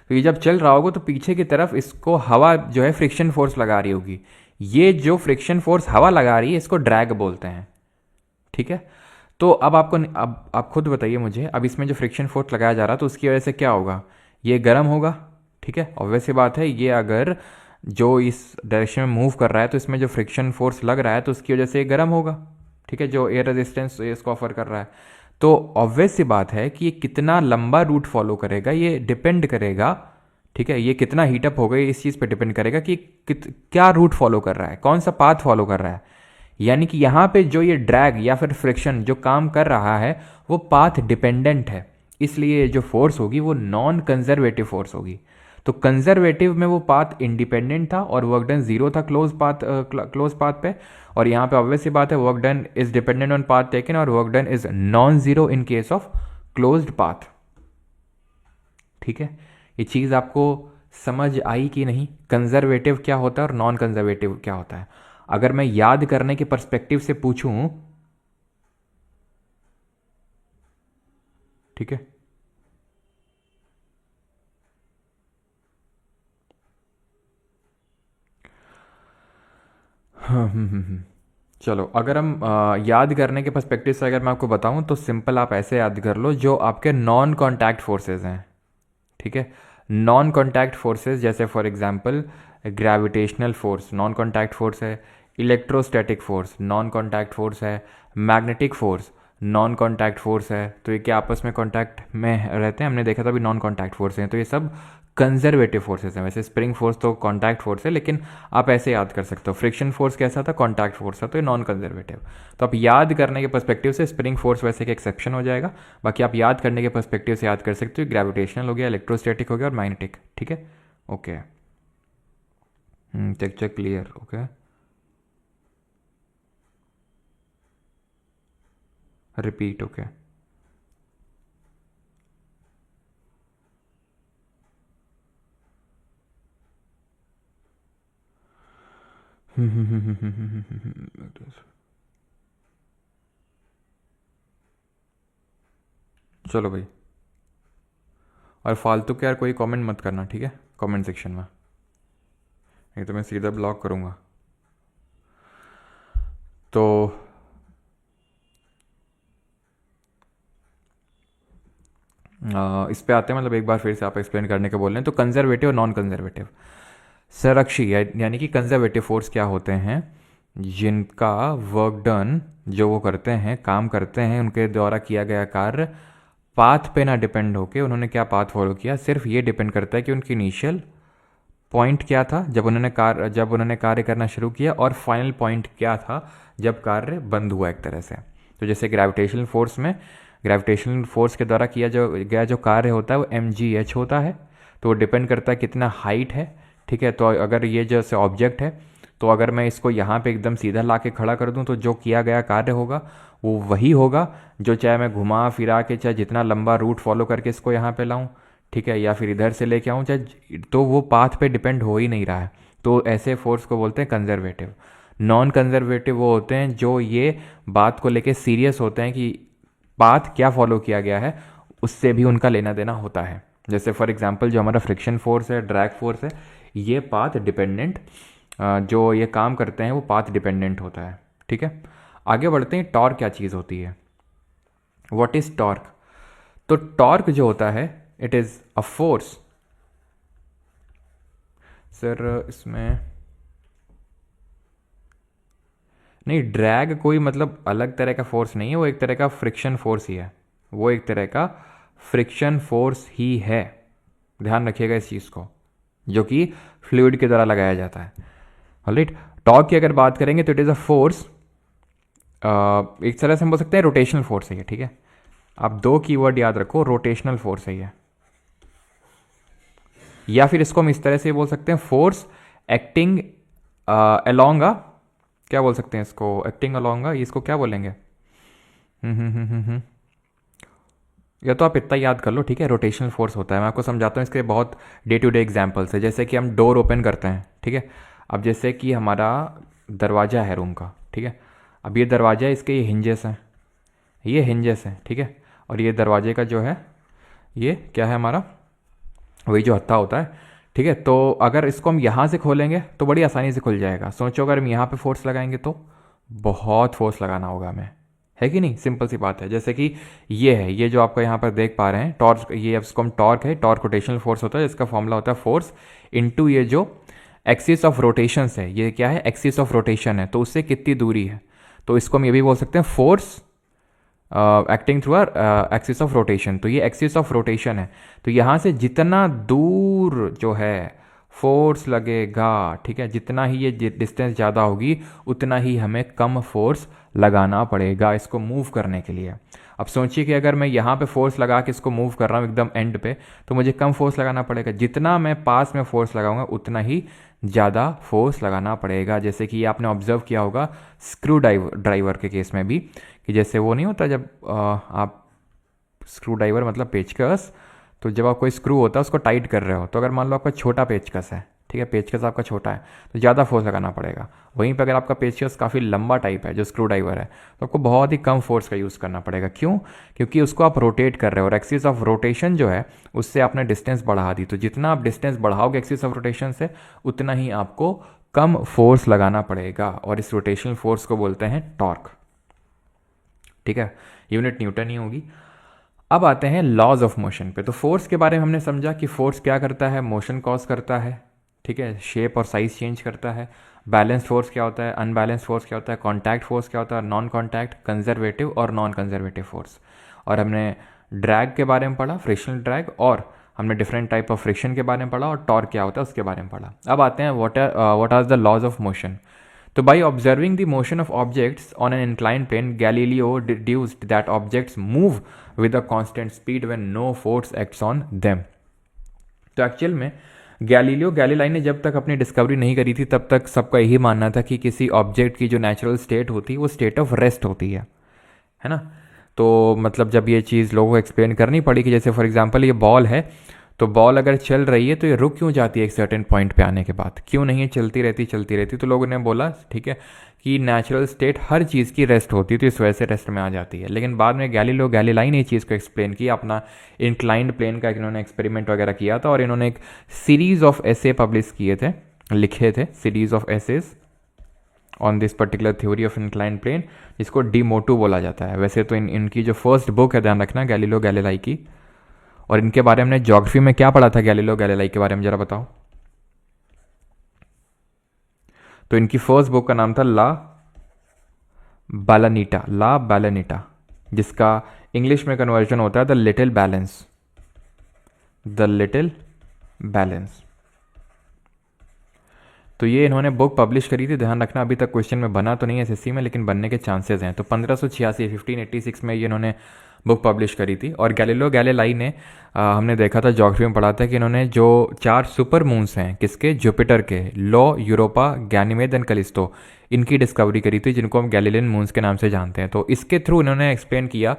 तो ये जब चल रहा होगा तो पीछे की तरफ इसको हवा जो है फ्रिक्शन फोर्स लगा रही होगी। ये जो फ्रिक्शन फोर्स हवा लगा रही है इसको ड्रैग बोलते हैं। ठीक है, तो अब अब आप खुद बताइए मुझे, अब इसमें जो फ्रिक्शन फोर्स लगाया जा रहा है तो उसकी वजह से क्या होगा? ये गर्म होगा। ठीक है, ऑब्वियस सी बात है, ये अगर जो इस डायरेक्शन में मूव कर रहा है तो इसमें जो फ्रिक्शन फोर्स लग रहा है तो उसकी वजह से ये गर्म होगा। ठीक है, जो एयर रेजिस्टेंस इसको ऑफर कर रहा है। तो ऑब्वियस सी बात है कि ये कितना लंबा रूट फॉलो करेगा ये डिपेंड करेगा। ठीक है, ये कितना हीटअप होगा इस चीज़ पे डिपेंड करेगा कि क्या रूट फॉलो कर रहा है, कौन सा पाथ फॉलो कर रहा है। यानी कि यहाँ पे जो ये ड्रैग या फिर फ्रिक्शन जो काम कर रहा है वो पाथ डिपेंडेंट है, इसलिए जो फोर्स होगी वो नॉन कंजर्वेटिव फोर्स होगी। तो कंजर्वेटिव में वो पाथ इंडिपेंडेंट था और वर्क डन जीरो था क्लोज पाथ पे। और यहाँ पे ऑब्वियस सी बात है work done is dependent on path taken और work done is non zero in case of closed path. ठीक है, ये चीज़ आपको समझ आई कि नहीं? कंजर्वेटिव क्या होता है और नॉन कंजर्वेटिव क्या होता है? अगर मैं याद करने के पर्सपेक्टिव से पूछूं, ठीक है, चलो अगर हम याद करने के पर्सपेक्टिव से अगर मैं आपको बताऊं तो सिंपल आप ऐसे याद कर लो, जो आपके नॉन कॉन्टैक्ट फोर्सेस हैं। ठीक है, नॉन कॉन्टैक्ट फोर्सेस जैसे for example gravitational force non contact force है, electrostatic force non contact force है, magnetic force non contact force है। तो ये क्या आपस में कॉन्टैक्ट में रहते हैं? हमने देखा था अभी नॉन कॉन्टैक्ट फोर्स हैं। तो ये सब कंजर्वेटिव फोर्सेस हैं। वैसे स्प्रिंग फोर्स तो कॉन्टैक्ट फोर्स है, लेकिन आप ऐसे याद कर सकते हो। फ्रिक्शन फोर्स कैसा था? कॉन्टैक्ट फोर्स था, तो ये नॉन कंजर्वेटिव। तो आप याद करने के पर्सपेक्टिव से स्प्रिंग फोर्स वैसे एक एक्सेप्शन हो जाएगा। बाकी आप याद करने के पर्सपेक्टिव से याद कर सकते हो ग्रेविटेशनल हो गया, इलेक्ट्रोस्टैटिक हो गया और मैग्नेटिक। ठीक है, okay, check clear, okay. Repeat, okay. चलो भाई, और फालतू के यार कोई कमेंट मत करना, ठीक है, कमेंट सेक्शन में, नहीं तो मैं सीधा ब्लॉक करूँगा। तो इस पे आते हैं, मतलब एक बार फिर से आप एक्सप्लेन करने के बोल रहे हैं। तो कंजर्वेटिव और नॉन कंजर्वेटिव संरक्षी यानी कि कंजर्वेटिव फोर्स क्या होते हैं, जिनका वर्क डन, जो वो करते हैं, काम करते हैं, उनके द्वारा किया गया कार्य पाथ पे ना डिपेंड होके उन्होंने क्या पाथ फॉलो किया, सिर्फ ये डिपेंड करता है कि उनकी इनिशियल पॉइंट क्या था जब उन्होंने कार्य करना शुरू किया, और फाइनल पॉइंट क्या था जब कार्य बंद हुआ एक तरह से। तो जैसे ग्रेविटेशनल फोर्स के द्वारा किया जो कार्य होता है वो mgh होता है, तो वो डिपेंड करता है कितना हाइट है, ठीक है। तो अगर ये जैसे ऑब्जेक्ट है, तो अगर मैं इसको यहाँ पे एकदम सीधा ला के खड़ा कर दूँ तो जो किया गया कार्य होगा वो वही होगा, जो चाहे मैं घुमा फिरा के, चाहे जितना लंबा रूट फॉलो करके इसको यहाँ पे लाऊं, ठीक है, या फिर इधर से लेके आऊँ, चाहे, तो वो पाथ पे डिपेंड हो ही नहीं रहा है। तो ऐसे फोर्स को बोलते हैं कंजर्वेटिव। नॉन कंजर्वेटिव वो होते हैं जो ये बात को लेके सीरियस होते हैं कि पाथ क्या फॉलो किया गया है, उससे भी उनका लेना देना होता है। जैसे फॉर एग्जांपल जो हमारा फ्रिक्शन फोर्स है, ड्रैग फोर्स है, ये पाथ डिपेंडेंट, जो ये काम करते हैं वो पाथ डिपेंडेंट होता है, ठीक है। आगे बढ़ते हैं, टॉर्क क्या चीज़ होती है, व्हाट इज टॉर्क। तो टॉर्क जो होता है, it is a force. Sir इसमें नहीं, ड्रैग कोई मतलब अलग तरह का फोर्स नहीं है, वो एक तरह का फ्रिक्शन फोर्स ही है, वो एक तरह का फ्रिक्शन फोर्स ही है, ध्यान रखिएगा इस चीज़ को, जो कि फ्लूइड के द्वारा लगाया जाता है। ऑलराइट, टॉर्क की अगर बात करेंगे तो इट इज़ अ फोर्स, एक तरह से हम बोल सकते हैं रोटेशनल फोर्स है ये, ठीक है। आप दो कीवर्ड याद रखो, रोटेशनल फोर्स है ये, या फिर इसको हम इस तरह से बोल सकते हैं फोर्स एक्टिंग अलोंग अ, क्या बोल सकते हैं इसको, एक्टिंग अलोंग अ, इसको क्या बोलेंगे, या तो आप इतना याद कर लो, ठीक है, रोटेशनल फोर्स होता है। मैं आपको समझाता हूँ, इसके बहुत डे टू डे एग्जाम्पल्स है। जैसे कि हम डोर ओपन करते हैं, ठीक है, अब जैसे कि हमारा दरवाज़ा है रूम का, ठीक है, अब ये दरवाज़ा है, इसके ये हिंजेस हैं, ये हिंजेस हैं, ठीक है, और ये दरवाजे का जो है ये क्या है हमारा, वही जो हत्था होता है, ठीक है। तो अगर इसको हम यहाँ से खोलेंगे तो बड़ी आसानी से खुल जाएगा। सोचो अगर हम यहाँ पे फोर्स लगाएंगे तो बहुत फोर्स लगाना होगा हमें, है कि नहीं, सिंपल सी बात है। जैसे कि ये है, ये जो आपका यहाँ पर देख पा रहे हैं टॉर्क, ये इसको हम टॉर्क है, टॉर्क रोटेशनल फोर्स होता है, जिसका फॉर्मूला होता है फोर्स इनटू ये जो एक्सिस ऑफ रोटेशन है, ये क्या है, एक्सिस ऑफ रोटेशन है, तो उससे कितनी दूरी है, तो इसको हम ये भी बोल सकते हैं force acting through axis of rotation. तो ये एक्सिस ऑफ रोटेशन है, तो यहाँ से जितना दूर जो है फोर्स लगेगा, ठीक है, जितना ही ये डिस्टेंस ज़्यादा होगी उतना ही हमें कम फोर्स लगाना पड़ेगा इसको मूव करने के लिए। अब सोचिए कि अगर मैं यहाँ पे फोर्स लगा के इसको मूव कर रहा हूँ एकदम एंड पे, तो मुझे कम फोर्स लगाना पड़ेगा, जितना मैं पास में फोर्स लगाऊंगा उतना ही ज़्यादा फोर्स लगाना पड़ेगा। जैसे कि आपने ऑब्जर्व किया होगा स्क्रू ड्राइवर के केस में भी, कि जैसे वो नहीं होता जब आप स्क्रू ड्राइवर मतलब पेचकस, तो जब आप कोई स्क्रू होता है उसको टाइट कर रहे हो, तो अगर मान लो आपका छोटा पेचकस है, ठीक है, पेचकस आपका छोटा है तो ज़्यादा फोर्स लगाना पड़ेगा। वहीं पर अगर आपका पेचकस काफ़ी लंबा टाइप है जो स्क्रू ड्राइवर है, तो आपको बहुत ही कम फोर्स का यूज़ करना पड़ेगा। क्यों? क्योंकि उसको आप रोटेट कर रहे हो और एक्सिस ऑफ रोटेशन जो है उससे आपने डिस्टेंस बढ़ा दी, तो जितना आप डिस्टेंस बढ़ाओगे एक्सिस ऑफ रोटेशन से उतना ही आपको कम फोर्स लगाना पड़ेगा, और इस रोटेशनल फोर्स को बोलते हैं टॉर्क, ठीक है, यूनिट न्यूटन ही होगी। अब आते हैं लॉज ऑफ मोशन पे। तो फोर्स के बारे में हमने समझा कि फोर्स क्या करता है, मोशन कॉज करता है, ठीक है, शेप और साइज चेंज करता है। बैलेंस फोर्स क्या होता है, अनबैलेंस फोर्स क्या होता है, कॉन्टैक्ट फोर्स क्या होता है, नॉन कॉन्टैक्ट, कंजर्वेटिव और नॉन कंजर्वेटिव फोर्स। और हमने ड्रैग के बारे में पढ़ा, फ्रिक्शनल ड्रैग, और हमने डिफरेंट टाइप ऑफ फ्रिक्शन के बारे में पढ़ा, और टॉर्क क्या होता है उसके बारे में पढ़ा। अब आते हैं what are the laws of motion. तो by observing the motion of objects on an inclined plane, Galileo deduced that objects move with a constant speed when no force acts on them. तो actual में गैलीलाई ने जब तक अपनी discovery नहीं करी थी तब तक सबका यही मानना था कि किसी ऑब्जेक्ट की जो नेचुरल स्टेट होती है वो स्टेट ऑफ रेस्ट होती है ना। तो मतलब जब ये चीज़ लोगों को एक्सप्लेन करनी पड़ी कि जैसे फॉर एग्जांपल ये बॉल है, तो बॉल अगर चल रही है तो ये रुक क्यों जाती है एक सर्टेन पॉइंट पे आने के बाद, क्यों नहीं है चलती रहती। तो लोगों ने बोला ठीक है कि नेचुरल स्टेट हर चीज़ की रेस्ट होती है, तो इस वजह से रेस्ट में आ जाती है। लेकिन बाद में गैलीलियो गैलीलाई ने ये चीज़ को एक्सप्लेन किया, अपना इंक्लाइंड प्लेन का इन्होंने एक्सपेरिमेंट वगैरह किया था, और इन्होंने एक सीरीज़ ऑफ एसे पब्लिश किए थे, लिखे थे series of essays on this particular theory of inclined plane, जिसको डी मोटू बोला जाता है। वैसे तो इनकी जो फर्स्ट बुक है, ध्यान रखना, गैलीलियो गैलीलाई की। और इनके बारे में ज्योग्राफी में क्या पढ़ा था गैलीलियो गैलीलाई के बारे में, जरा बताओ। तो इनकी फर्स्ट बुक का नाम था ला बैलेनिटा, जिसका इंग्लिश में कन्वर्जन होता है द लिटिल बैलेंस। तो ये इन्होंने बुक पब्लिश करी थी, ध्यान रखना। अभी तक क्वेश्चन में बना तो नहीं है एसएससी में, लेकिन बनने के चांसेस हैं। तो 1586 में ये इन्होंने बुक पब्लिश करी थी। और गैलीलियो गैलीलाई ने हमने देखा था, ज्योग्राफी में पढ़ा था कि इन्होंने जो 4 सुपर मून्स हैं, किसके, जुपिटर के, लो, यूरोपा, गैनीमेद एंड कैलिस्टो, इनकी डिस्कवरी करी थी, जिनको हम गैलीलियन मून्स के नाम से जानते हैं। तो इसके थ्रू इन्होंने एक्सप्लेन किया,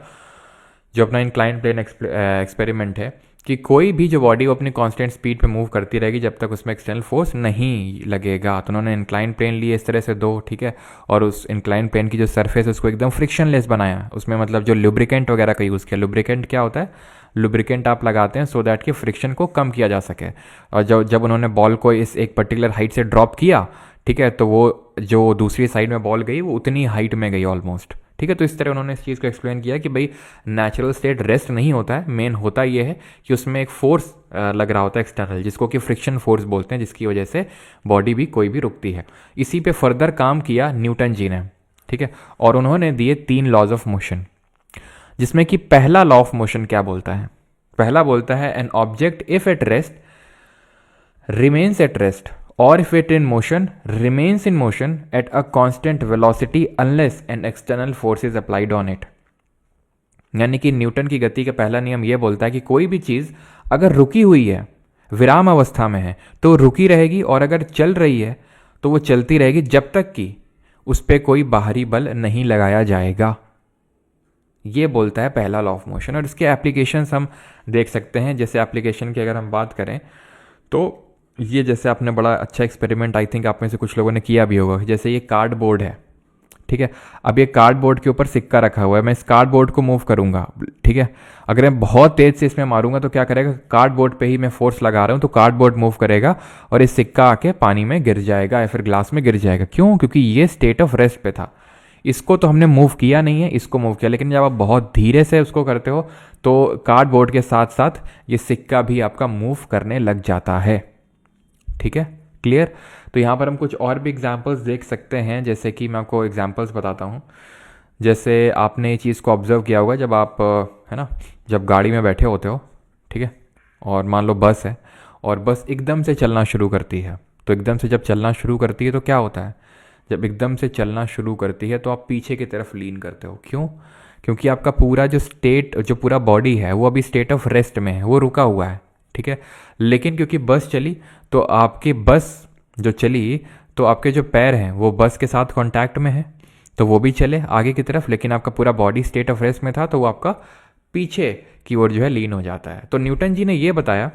जो अपना इंक्लाइंड प्लेन एक्सपेरिमेंट है, कि कोई भी जो बॉडी वो अपनी कांस्टेंट स्पीड पे मूव करती रहेगी जब तक उसमें एक्सटर्नल फोर्स नहीं लगेगा। तो उन्होंने इंक्लाइन प्लेन लिए इस तरह से 2, ठीक है, और उस इंक्लाइन प्लेन की जो सरफेस है उसको एकदम फ्रिक्शनलेस बनाया। उसमें मतलब जो लुब्रिकेंट वगैरह का यूज़ किया। लुब्रिकेंट क्या होता है, लुब्रिकेंट आप लगाते हैं सो दैट कि फ्रिक्शन को कम किया जा सके। और जब उन्होंने बॉल को इस एक पर्टिकुलर हाइट से ड्रॉप किया, ठीक है, तो वो जो दूसरी साइड में बॉल गई वो उतनी हाइट में गई ऑलमोस्ट, ठीक है। तो इस तरह उन्होंने इस चीज़ को एक्सप्लेन किया कि भाई नेचुरल स्टेट रेस्ट नहीं होता है, मेन होता ये है कि उसमें एक फोर्स लग रहा होता है एक्सटर्नल, जिसको कि फ्रिक्शन फोर्स बोलते हैं, जिसकी वजह से बॉडी भी कोई भी रुकती है। इसी पे फर्दर काम किया न्यूटन जी ने, ठीक है, और उन्होंने दिए 3 लॉज ऑफ मोशन, जिसमें कि पहला लॉ ऑफ मोशन क्या बोलता है, पहला बोलता है an object if at rest remains at rest or if it in motion remains in motion at a constant velocity unless an external force is applied on it। यानी कि Newton की गति का पहला नियम यह बोलता है कि कोई भी चीज़ अगर रुकी हुई है, विराम अवस्था में है, तो रुकी रहेगी, और अगर चल रही है तो वो चलती रहेगी जब तक कि उस पर कोई बाहरी बल नहीं लगाया जाएगा। ये बोलता है पहला लॉ ऑफ मोशन। और इसके एप्लीकेशंस हम देख सकते हैं। जैसे एप्लीकेशन की अगर हम बात करें तो ये जैसे आपने बड़ा अच्छा एक्सपेरिमेंट आई थिंक आप में से कुछ लोगों ने किया भी होगा। जैसे ये कार्डबोर्ड है, ठीक है, अब ये कार्डबोर्ड के ऊपर सिक्का रखा हुआ है, मैं इस कार्डबोर्ड को मूव करूंगा, ठीक है, अगर मैं बहुत तेज से इसमें मारूंगा तो क्या करेगा, कार्डबोर्ड पे ही मैं फोर्स लगा रहा हूं तो कार्डबोर्ड मूव करेगा और ये सिक्का आके पानी में गिर जाएगा या फिर ग्लास में गिर जाएगा। क्यों? क्योंकि ये स्टेट ऑफ रेस्ट पे था। इसको तो हमने मूव किया नहीं है, इसको मूव किया, लेकिन जब आप बहुत धीरे से उसको करते हो तो कार्डबोर्ड के साथ साथ ये सिक्का भी आपका मूव करने लग जाता है, ठीक है, क्लियर। तो यहाँ पर हम कुछ और भी एग्जांपल्स देख सकते हैं। जैसे कि मैं आपको एग्जांपल्स बताता हूँ। जैसे आपने ये चीज़ को ऑब्जर्व किया होगा, जब आप है ना, जब गाड़ी में बैठे होते हो, ठीक है, और मान लो बस है और बस एकदम से चलना शुरू करती है, तो एकदम से जब चलना शुरू करती है तो क्या होता है, जब एकदम से चलना शुरू करती है तो आप पीछे की तरफ लीन करते हो। क्यों? क्योंकि आपका पूरा जो स्टेट, जो पूरा बॉडी है वो अभी स्टेट ऑफ रेस्ट में है, वो रुका हुआ है, ठीक है। लेकिन क्योंकि बस चली तो आपकी बस जो चली तो आपके जो पैर हैं वो बस के साथ कांटेक्ट में है, तो वो भी चले आगे की तरफ, लेकिन आपका पूरा बॉडी स्टेट ऑफ रेस्ट में था तो वो आपका पीछे की ओर जो है लीन हो जाता है। तो न्यूटन जी ने ये बताया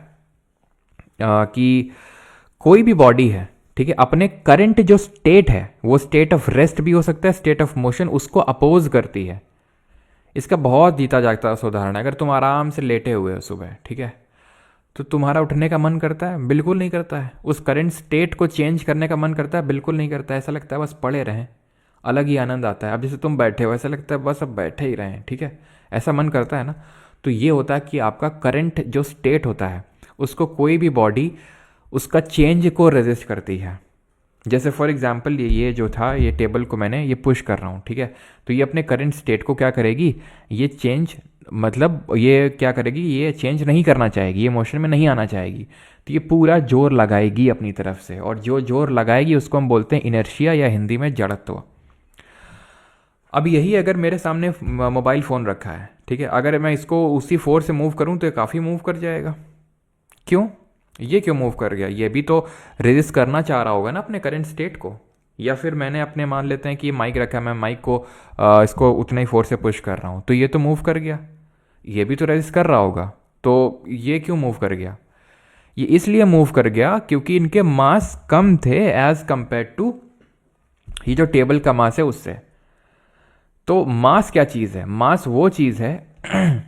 कि कोई भी बॉडी है, ठीक है, अपने करंट जो स्टेट है वो स्टेट ऑफ रेस्ट भी हो सकता है, स्टेट ऑफ मोशन, उसको अपोज करती है। इसका बहुत जीता जागता उदाहरण है। अगर तुम आराम से लेटे हुए हो सुबह, ठीक है, तो तुम्हारा उठने का मन करता है? बिल्कुल नहीं करता है। उस करंट स्टेट को चेंज करने का मन करता है? बिल्कुल नहीं करता है। ऐसा लगता है बस पड़े रहें, अलग ही आनंद आता है। अब जैसे तुम बैठे हो, ऐसा लगता है बस अब बैठे ही रहें, ठीक है, ऐसा मन करता है ना। तो ये होता है कि आपका करंट जो स्टेट होता है उसको कोई भी बॉडी उसका चेंज को रेजिस्ट करती है। जैसे फॉर एग्जाम्पल ये जो था, ये टेबल को मैंने ये पुश कर रहा हूँ, ठीक है, तो ये अपने करंट स्टेट को क्या करेगी, ये चेंज, मतलब ये क्या करेगी, ये चेंज नहीं करना चाहेगी, ये मोशन में नहीं आना चाहेगी, तो ये पूरा जोर लगाएगी अपनी तरफ से, और जो जोर लगाएगी उसको हम बोलते हैं इनर्शिया या हिंदी में जड़त्व। अब यही अगर मेरे सामने मोबाइल फ़ोन रखा है, ठीक है, अगर मैं इसको उसी फोर्स से मूव करूँ तो ये काफ़ी मूव कर जाएगा। क्यों? ये क्यों मूव कर गया? ये भी तो रेजिस्ट करना चाह रहा होगा ना अपने करंट स्टेट को, या फिर मैंने अपने मान लेते हैं कि माइक रखा है, मैं माइक को इसको उतना ही फोर्स से पुश कर रहा हूँ, तो ये तो मूव कर गया, ये भी तो रेजिस्ट कर रहा होगा, तो ये क्यों मूव कर गया? ये इसलिए मूव कर गया क्योंकि इनके मास कम थे एज कंपेयर टू ये जो टेबल का मास है उससे। तो मास क्या चीज़ है? मास वो चीज़ है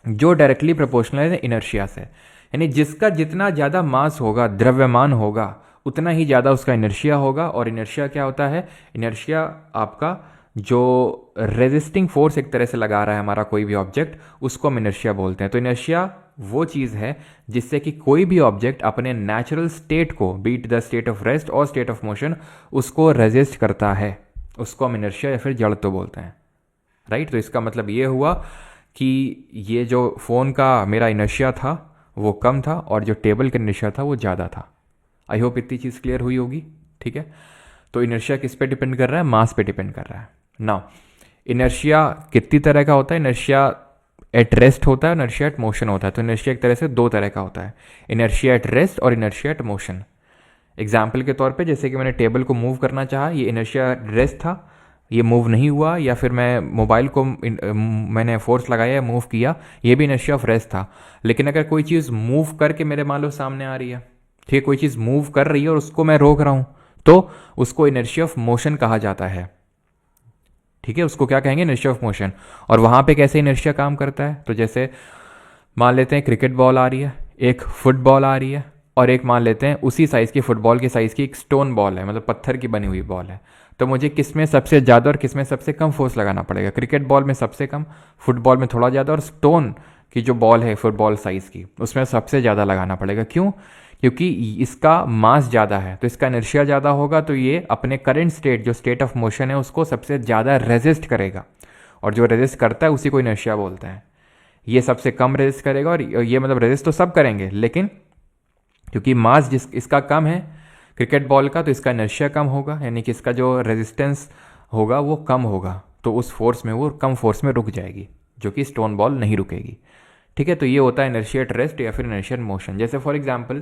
जो डायरेक्टली प्रोपोर्शनल है इनर्शिया से, यानी जिसका जितना ज़्यादा मास होगा, द्रव्यमान होगा, उतना ही ज़्यादा उसका इनर्शिया होगा। और इनर्शिया क्या होता है? इनर्शिया आपका जो रेजिस्टिंग फोर्स एक तरह से लगा रहा है हमारा कोई भी ऑब्जेक्ट, उसको हम इनर्शिया बोलते हैं। तो इनर्शिया वो चीज़ है जिससे कि कोई भी ऑब्जेक्ट अपने नेचुरल स्टेट को, be it the state of rest और स्टेट ऑफ मोशन, उसको रेजिस्ट करता है, उसको हम इनर्शिया या फिर जड़त्व बोलते हैं, राइट। तो इसका मतलब ये हुआ कि ये जो फ़ोन का मेरा इनर्शिया था वो कम था और जो टेबल का इनर्शिया था वो ज़्यादा था। आई होप इतनी चीज़ क्लियर हुई होगी, ठीक है। तो इनर्शिया किस पे डिपेंड कर रहा है? मास पे डिपेंड कर रहा है। नाउ इनर्शिया कितनी तरह का होता है? इनर्शिया एट रेस्ट होता है, इनर्शिया एट मोशन होता है। तो इनर्शिया एक तरह से दो तरह का होता है, इनर्शिया एट रेस्ट और इनर्शिया एट मोशन। एग्जाम्पल के तौर पे जैसे कि मैंने टेबल को मूव करना चाहा, ये इनर्शिया रेस्ट था, ये मूव नहीं हुआ, या फिर मैं मोबाइल को मैंने फोर्स लगाया, मूव किया, ये भी इनर्शिया ऑफ रेस्ट था। लेकिन अगर कोई चीज़ मूव करके मेरे मान लो सामने आ रही है, ठीक है, कोई चीज़ मूव कर रही है और उसको मैं रोक रहा हूँ, तो उसको इनर्शिया ऑफ मोशन कहा जाता है, ठीक है। उसको क्या कहेंगे? Inertia of motion. और वहाँ पे कैसे इनर्शिया काम करता है? तो जैसे मान लेते हैं क्रिकेट बॉल आ रही है, एक फुटबॉल आ रही है, और एक मान लेते हैं उसी साइज़ की, फुटबॉल के साइज़ की एक स्टोन बॉल है, मतलब पत्थर की बनी हुई बॉल है। तो मुझे किस में सबसे ज़्यादा और किस में सबसे कम फोर्स लगाना पड़ेगा? क्रिकेट बॉल में सबसे कम, फुटबॉल में थोड़ा ज़्यादा, और स्टोन की जो बॉल है फुटबॉल साइज़ की, उसमें सबसे ज़्यादा लगाना पड़ेगा। क्यों? क्योंकि इसका मास ज़्यादा है, तो इसका इनर्शिया ज़्यादा होगा, तो ये अपने करंट स्टेट, जो स्टेट ऑफ मोशन है, उसको सबसे ज़्यादा रेजिस्ट करेगा, और जो रेजिस्ट करता है उसी को इनर्शिया बोलते हैं। ये सबसे कम रेजिस्ट करेगा, और ये मतलब रेजिस्ट तो सब करेंगे, लेकिन क्योंकि मास जिस इसका कम है क्रिकेट बॉल का, तो इसका इनर्शिया कम होगा, यानी कि इसका जो रेजिस्टेंस होगा वो कम होगा, तो उस फोर्स में वो कम फोर्स में रुक जाएगी, जो कि स्टोन बॉल नहीं रुकेगी, ठीक है। तो ये होता है इनर्शिया एट रेस्ट या फिर इनर्शिया एट मोशन। जैसे फॉर एग्जांपल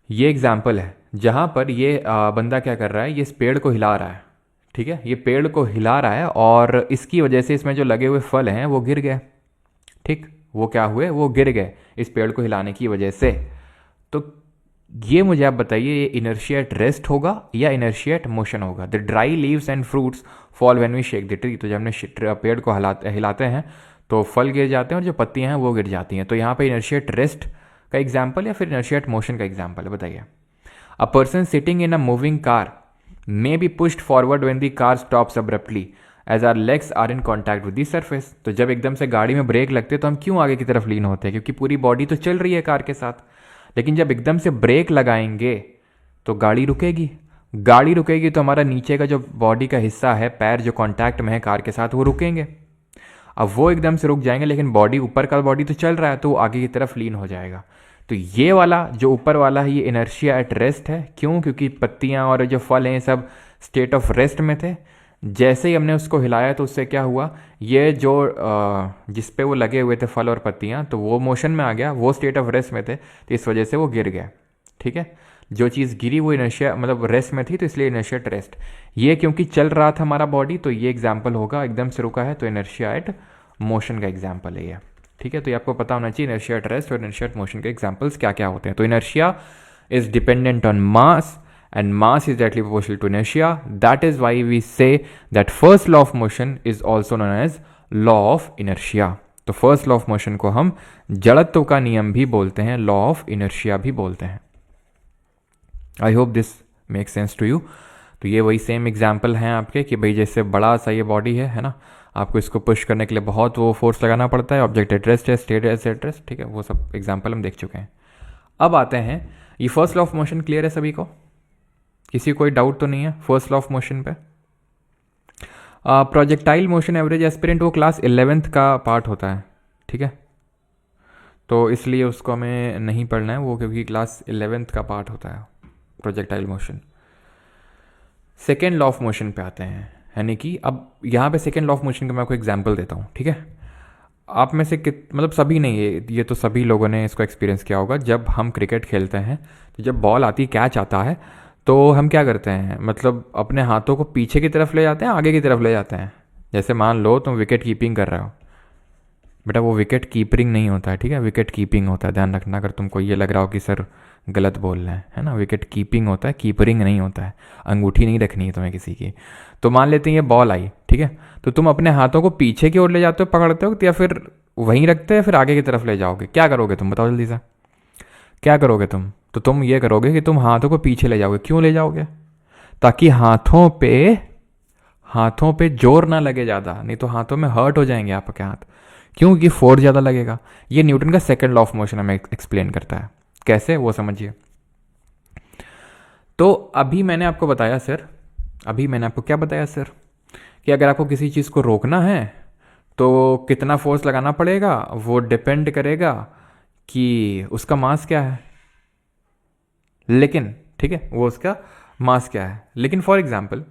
ये एग्जांपल है जहाँ पर ये बंदा क्या कर रहा है, ये इस पेड़ को हिला रहा है, ठीक है, ये पेड़ को हिला रहा है, और इसकी वजह से इसमें जो लगे हुए फल हैं वो गिर गए, ठीक, वो क्या हुए? वो गिर गए इस पेड़ को हिलाने की वजह से। तो ये मुझे आप बताइए, ये इनर्शिया एट रेस्ट होगा या इनर्शिया एट मोशन होगा? The dry leaves and fruits fall when we shake the tree. तो जब हमने पेड़ को हिलाते हैं तो फल गिर जाते हैं और जो पत्तियां हैं वो गिर जाती हैं। तो यहाँ पे इनर्शिया एट रेस्ट का एग्जाम्पल या फिर इनर्शिया एट मोशन का एग्जाम्पल है, बताइए। A person sitting in a moving car may be pushed forward when the car stops abruptly as our legs are in contact with the surface. तो जब एकदम से गाड़ी में ब्रेक लगते हैं तो हम क्यों आगे की तरफ लीन होते हैं? क्योंकि पूरी बॉडी तो चल रही है कार के साथ, लेकिन जब एकदम से ब्रेक लगाएंगे तो गाड़ी रुकेगी, गाड़ी रुकेगी तो हमारा नीचे का जो बॉडी का हिस्सा है, पैर जो कांटेक्ट में है कार के साथ, वो रुकेंगे। अब वो एकदम से रुक जाएंगे, लेकिन बॉडी, ऊपर का बॉडी तो चल रहा है, तो वो आगे की तरफ लीन हो जाएगा। तो ये वाला जो ऊपर वाला है, ये इनर्शिया एट रेस्ट है। क्यों? क्योंकि पत्तियां और जो फल हैं सब स्टेट ऑफ रेस्ट में थे। जैसे ही हमने उसको हिलाया तो उससे क्या हुआ, ये जो जिस पे वो लगे हुए थे फल और पत्तियां, तो वो मोशन में आ गया, वो स्टेट ऑफ रेस्ट में थे, तो इस वजह से वो गिर गया, ठीक है। जो चीज़ गिरी वो इनर्शिया मतलब रेस्ट में थी, तो इसलिए इनर्शिया एट रेस्ट। ये क्योंकि चल रहा था हमारा बॉडी, तो ये एग्जाम्पल होगा, एकदम से रुका है तो इनर्शिया एट मोशन का एग्जाम्पल है ये, ठीक है। तो ये आपको पता होना चाहिए इनर्शिया एट रेस्ट और इनर्शिया एट मोशन के एग्जाम्पल्स क्या क्या होते हैं। तो inertia is dependent on mass and mass is directly proportional to inertia. That is why we say that first law of motion is also known as law of inertia. तो first law of motion को हम जड़त्व का नियम भी बोलते हैं, law of inertia भी बोलते हैं। I hope this makes sense to you. तो ये वही सेम एग्जाम्पल हैं आपके कि भाई जैसे बड़ा सा ये बॉडी है ना, आपको इसको पुश करने के लिए बहुत वो फोर्स लगाना पड़ता है, ऑब्जेक्ट एट रेस्ट है, स्टेट एट रेस्ट, ठीक है, वो सब एग्जाम्पल हम देख चुके हैं। अब आते हैं, ये first law of motion clear है सभी को? किसी कोई डाउट तो नहीं है फर्स्ट लॉ ऑफ मोशन पे? प्रोजेक्टाइल मोशन एवरेज एस्पिरेंट वो क्लास 11th का पार्ट होता है, ठीक है, तो इसलिए उसको हमें नहीं पढ़ना है वो, क्योंकि क्लास 11th का पार्ट होता है projectile motion. Second law of motion पे आते हैं, यानी कि अब यहाँ पे सेकेंड लॉ ऑफ मोशन का मैं आपको एग्जाम्पल देता हूँ, ठीक है। आप में से मतलब सभी नहीं, ये तो सभी लोगों ने इसको एक्सपीरियंस किया होगा। जब हम क्रिकेट खेलते हैं तो जब बॉल आती, कैच आता है, तो हम क्या करते हैं, मतलब अपने हाथों को पीछे की तरफ ले जाते हैं, आगे की तरफ ले जाते हैं। जैसे मान लो तुम विकेट कीपिंग कर रहे हो, बेटा वो विकेट कीपरिंग नहीं होता है, ठीक है, विकेट कीपिंग होता है, ध्यान रखना। अगर तुमको ये लग रहा हो कि सर गलत बोल रहे हैं, है ना, विकेट कीपिंग होता है, कीपरिंग नहीं होता है। अंगूठी नहीं रखनी है तुम्हें किसी की। तो मान लेते हैं ये बॉल आई, ठीक है, तो तुम अपने हाथों को पीछे की ओर ले जाते हो पकड़ते हो, या फिर वहीं रखते हो, या फिर आगे की तरफ ले जाओगे? क्या करोगे तुम, बताओ जल्दी से, क्या करोगे तुम? तो तुम ये करोगे कि तुम हाथों को पीछे ले जाओगे। क्यों ले जाओगे? ताकि हाथों पे जोर ना लगे ज़्यादा, नहीं तो हाथों में हर्ट हो जाएंगे आपके हाथ। क्योंकि फोर्स ज़्यादा लगेगा। ये न्यूटन का सेकंड लॉ ऑफ मोशन हमें एक्सप्लेन करता है। कैसे, वो समझिए। तो अभी मैंने आपको बताया सर, अभी मैंने आपको क्या बताया सर, कि अगर आपको किसी चीज़ को रोकना है तो कितना फोर्स लगाना पड़ेगा, वो डिपेंड करेगा कि उसका मास क्या है। लेकिन ठीक है, वो उसका मास क्या है। लेकिन फॉर एग्जाम्पल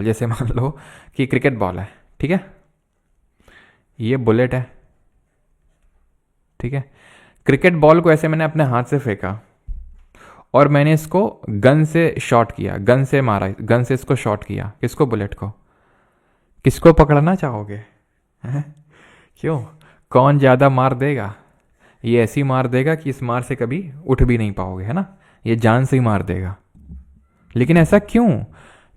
जैसे मान लो कि क्रिकेट बॉल है, ठीक है, ये बुलेट है, ठीक है। क्रिकेट बॉल को ऐसे मैंने अपने हाथ से फेंका और मैंने इसको गन से शॉट किया, गन से मारा, गन से इसको शॉट किया। किसको? बुलेट को। किसको पकड़ना चाहोगे? हैं? क्यों? कौन ज़्यादा मार देगा? ये ऐसी मार देगा कि इस मार से कभी उठ भी नहीं पाओगे, है ना, ये जान से ही मार देगा। लेकिन ऐसा क्यों,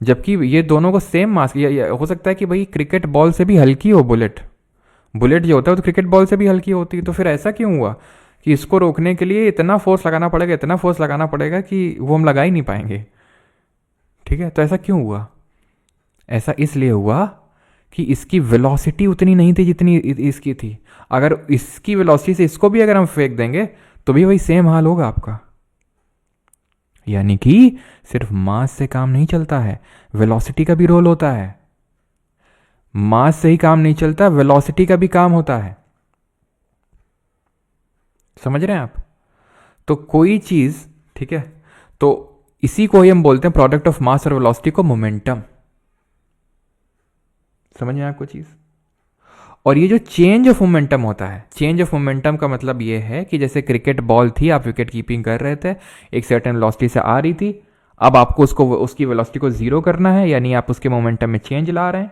जबकि ये दोनों को सेम मास, ये हो सकता है कि भाई क्रिकेट बॉल से भी हल्की हो बुलेट, बुलेट जो होता है तो क्रिकेट बॉल से भी हल्की होती है। तो फिर ऐसा क्यों हुआ कि इसको रोकने के लिए इतना फोर्स लगाना पड़ेगा, इतना फोर्स लगाना पड़ेगा कि वो हम लगा ही नहीं पाएंगे? ठीक है, तो ऐसा क्यों हुआ? ऐसा इसलिए हुआ कि इसकी वेलोसिटी उतनी नहीं थी जितनी इसकी थी। अगर इसकी वेलोसिटी से इसको भी अगर हम फेंक देंगे तो भी वही सेम हाल होगा आपका। यानी कि सिर्फ मास से काम नहीं चलता है, वेलोसिटी का भी रोल होता है। मास से ही काम नहीं चलता, वेलोसिटी का भी काम होता है। समझ रहे हैं आप? तो कोई चीज, ठीक है, तो इसी को ही हम बोलते हैं प्रोडक्ट ऑफ मास और वेलोसिटी को मोमेंटम। समझ में आपको चीज? और ये जो चेंज ऑफ मोमेंटम होता है, चेंज ऑफ मोमेंटम का मतलब ये है कि जैसे क्रिकेट बॉल थी, आप विकेट कीपिंग कर रहे थे, एक सर्टेन वेलोसिटी से आ रही थी, अब आपको उसकी वेलोसिटी को जीरो करना है, यानी आप उसके मोमेंटम में चेंज ला रहे हैं,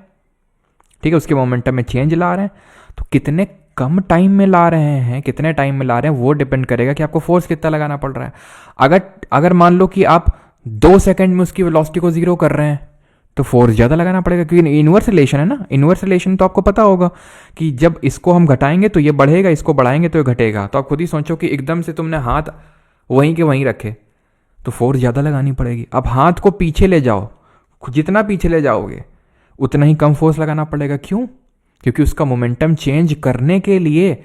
ठीक है, उसके मोमेंटम में चेंज ला रहे हैं। तो कितने कम टाइम में ला रहे हैं, कितने टाइम में ला रहे हैं, वो डिपेंड करेगा कि आपको फोर्स कितना लगाना पड़ रहा है। अगर मान लो कि आप 2 सेकंड में उसकी वेलोसिटी को जीरो कर रहे हैं तो फोर्स ज़्यादा लगाना पड़ेगा, क्योंकि इनवर्स रिलेशन है ना। इनवर्स रिलेशन तो आपको पता होगा कि जब इसको हम घटाएंगे तो ये बढ़ेगा, इसको बढ़ाएंगे तो ये घटेगा। तो आप खुद ही सोचो कि एकदम से तुमने हाथ वहीं के वहीं रखे तो फोर्स ज़्यादा लगानी पड़ेगी। अब हाथ को पीछे ले जाओ, जितना पीछे ले जाओगे उतना ही कम फोर्स लगाना पड़ेगा। क्यों? क्योंकि उसका मोमेंटम चेंज करने के लिए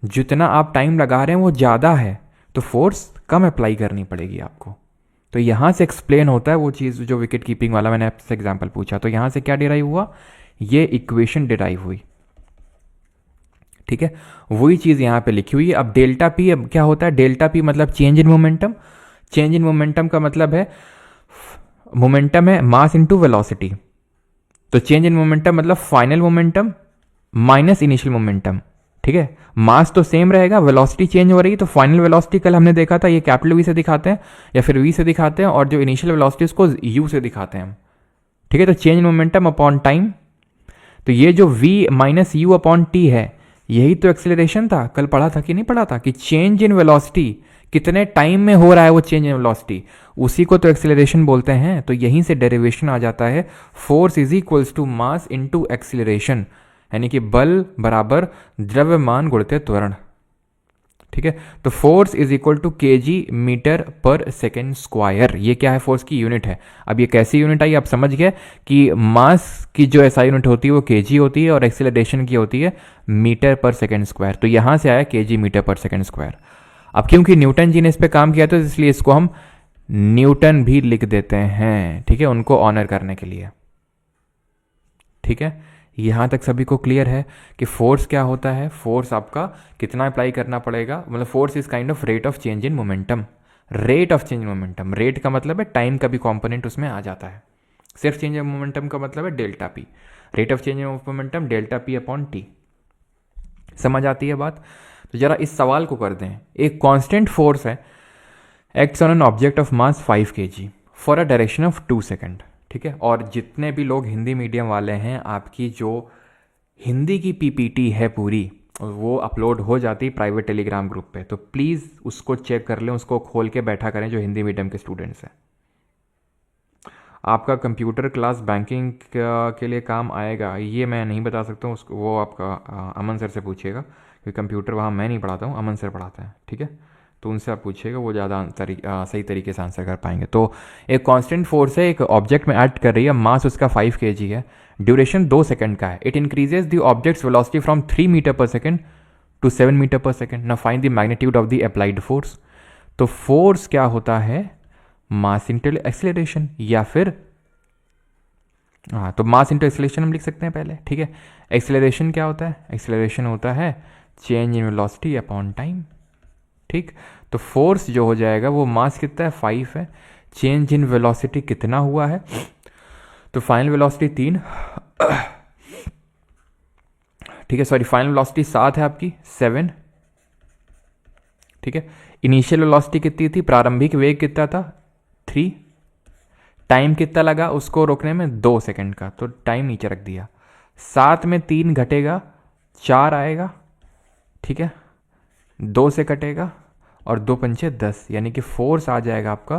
जितना आप टाइम लगा रहे हैं वो ज़्यादा है, तो फोर्स कम अप्लाई करनी पड़ेगी आपको। तो यहाँ से एक्सप्लेन होता है वो चीज़ जो विकेट कीपिंग वाला मैंने आपसे एग्जांपल पूछा। तो यहाँ से क्या डिराइव हुआ, ये इक्वेशन डिराइव हुई, ठीक है, वही चीज़ यहाँ पे लिखी हुई है। अब डेल्टा पी, अब क्या होता है डेल्टा पी, मतलब change in momentum. Change in momentum का मतलब है, मोमेंटम है मास इंटू वेलोसिटी, तो चेंज इन मोमेंटम मतलब final momentum minus initial momentum, ठीक है। मास तो सेम रहेगा, वेलोसिटी चेंज हो रही है, तो फाइनल वेलोसिटी कल हमने देखा था ये कैपिटल वी से दिखाते हैं या फिर वी से दिखाते हैं, और जो इनिशियल वेलोसिटी उसको यू से दिखाते हैं हम, ठीक है। तो change in momentum upon time, तो ये जो v minus you upon T है, यही तो एक्सेलरेशन था। कल पढ़ा था कि नहीं पढ़ा था कि चेंज इन वेलोसिटी कितने टाइम में हो रहा है, वो चेंज इन वेलोसिटी, उसी को तो एक्सेलरेशन बोलते हैं। तो यहीं से डेरिवेशन आ जाता है, force is equals to mass into acceleration, यानी कि बल बराबर द्रव्यमान गुणित त्वरण, ठीक है। तो force is equal to KG metre per second square, ये क्या है, फोर्स की यूनिट है। अब ये कैसी यूनिट आई, आप समझ गए कि मास की जो ऐसा यूनिट होती है वो केजी होती है और एक्सेलरेशन की होती है मीटर पर सेकेंड स्क्वायर। तो यहां से आया KG metre per second square. अब क्योंकि न्यूटन जी ने इस पर काम किया तो इसलिए इसको हम न्यूटन भी लिख देते हैं, ठीक है, उनको ऑनर करने के लिए, ठीक है। यहां तक सभी को क्लियर है कि फोर्स क्या होता है, फोर्स आपका कितना अप्लाई करना पड़ेगा, मतलब force is kind of rate of change in momentum. Rate of change in momentum, rate का मतलब है टाइम का भी कॉम्पोनेंट उसमें आ जाता है। सिर्फ चेंज इन मोमेंटम का मतलब है delta P, rate of change in momentum delta P upon T. समझ आती है बात? तो ज़रा इस सवाल को कर दें। एक कांस्टेंट फोर्स है, acts on an object of mass 5 kg for a direction of 2 second, ठीक है। और जितने भी लोग हिंदी मीडियम वाले हैं, आपकी जो हिंदी की पीपीटी है पूरी, वो अपलोड हो जाती है प्राइवेट टेलीग्राम ग्रुप पे, तो प्लीज़ उसको चेक कर लें, उसको खोल के बैठा करें जो हिंदी मीडियम के स्टूडेंट्स हैं। आपका कंप्यूटर क्लास बैंकिंग के लिए काम आएगा ये मैं नहीं बता सकता हूँ, उसको वो आपका अमन सर से पूछिएगा, क्योंकि कंप्यूटर वहाँ मैं नहीं पढ़ाता हूँ, अमन सर पढ़ाते हैं, ठीक है। तो उनसे आप पूछिएगा, वो ज़्यादा सही तरीके से आंसर कर पाएंगे। तो एक कांस्टेंट फोर्स है, एक ऑब्जेक्ट में एक्ट कर रही है, मास उसका 5 kg है, ड्यूरेशन 2 सेकंड का है। It increases the object's velocity from 3 metre per second to 7 metre per second. Now find the magnitude of the applied force. तो फोर्स क्या होता है, मास इंटू एक्सेलरेशन, या फिर तो मास इंटू एक्सेलरेशन हम लिख सकते हैं पहले, ठीक है। एक्सेलरेशन क्या होता है, एक्सेलरेशन होता है change in velocity upon time, ठीक। तो फोर्स जो हो जाएगा वो मास कितना है 5 है, चेंज इन वेलोसिटी कितना हुआ है, तो फाइनल वेलोसिटी 3, ठीक है, सॉरी फाइनल वेलोसिटी 7 है आपकी 7, ठीक है। इनिशियल वेलोसिटी कितनी थी, प्रारंभिक वेग कितना था 3, टाइम कितना लगा उसको रोकने में 2 सेकंड का, तो टाइम नीचे रख दिया। 7 में 3 घटेगा 4 आएगा, ठीक है, 2 से कटेगा और 2 पंचे 10, यानी कि फोर्स आ जाएगा आपका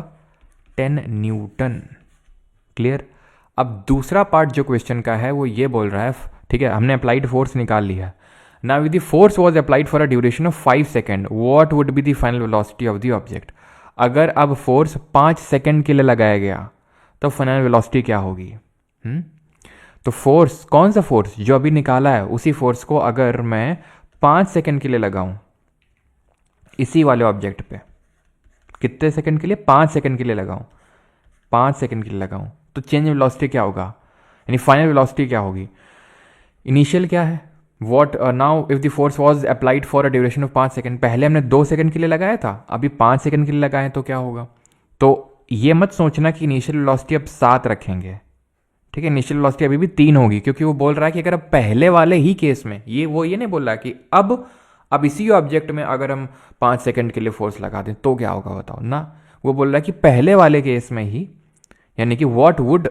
10 न्यूटन। क्लियर। अब दूसरा पार्ट जो क्वेश्चन का है वो ये बोल रहा है, ठीक है, हमने अप्लाइड फोर्स निकाल लिया। Now the force was applied for a duration of 5 second, what would be the final velocity of the object. अगर अब फोर्स 5 सेकेंड के लिए लगाया गया तो फाइनल वेलोसिटी क्या होगी। तो फोर्स, कौन सा फोर्स जो अभी निकाला है, उसी फोर्स को अगर मैं 5 सेकेंड के लिए लगाऊं इसी वाले ऑब्जेक्ट पे, कितने सेकंड के लिए, 5 सेकंड के लिए लगाऊं, 5 सेकंड के लिए लगाऊं, तो चेंज वेलोसिटी क्या होगा, यानी फाइनल वेलोसिटी क्या होगी। इनिशियल क्या है, what now if the force was applied for a duration of 5 second, पहले हमने 2 सेकंड के लिए लगाया था, अभी 5 सेकंड के लिए लगाए तो क्या होगा। तो ये मत सोचना कि इनिशियल वेलोसिटी अब 7 रखेंगे, ठीक है, इनिशियल वेलोसिटी अभी भी 3 होगी, क्योंकि वो बोल रहा है कि अगर अब पहले वाले ही केस में, वो ये नहीं बोल रहा कि अब इसी ऑब्जेक्ट में अगर हम 5 सेकंड के लिए फोर्स लगा दें तो क्या होगा बताओ ना, वो बोल रहा है कि पहले वाले केस में ही, यानी कि व्हाट वुड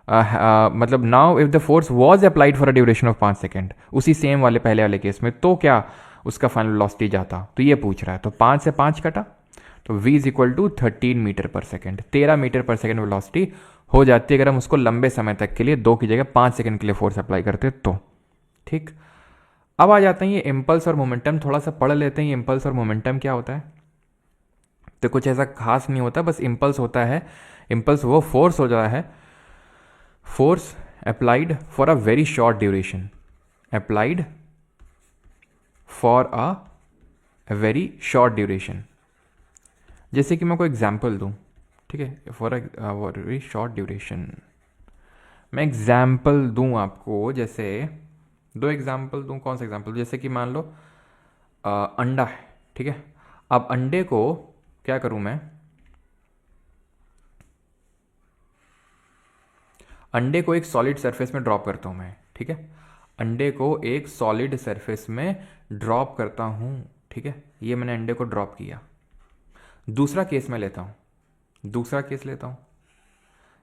मतलब now if the force was applied for a duration of 5 second, उसी सेम वाले पहले वाले केस में, तो क्या उसका फाइनल वेलोसिटी जाता, तो ये पूछ रहा है। तो 5 से 5 कटा, तो v is equal to 13 metre per second, 13 metre per second velocity हो जाती है अगर हम उसको लंबे समय तक के लिए 2 की जगह 5 सेकंड के लिए फोर्स अप्लाई करते तो, ठीक। अब आ जाते हैं ये इम्पल्स और मोमेंटम, थोड़ा सा पढ़ लेते हैं ये इम्पल्स और मोमेंटम क्या होता है। तो कुछ ऐसा खास नहीं होता, बस इम्पल्स होता है, इम्पल्स वो फोर्स हो जाता है, force applied for a very short duration, applied for a very short duration. जैसे कि मैं कोई एग्जाम्पल दूं, ठीक है, for a very short duration, मैं एग्जाम्पल दूं आपको, जैसे 2 एग्जाम्पल दूं, कौन सा एग्जाम्पल, जैसे कि मान लो अंडा है, ठीक है। अब अंडे को क्या करूं मैं, अंडे को एक सॉलिड सरफेस में ड्रॉप करता हूं मैं, ठीक है, अंडे को एक सॉलिड सरफेस में ड्रॉप करता हूं, ठीक है, ये मैंने अंडे को ड्रॉप किया। दूसरा केस मैं लेता हूं, दूसरा केस लेता हूं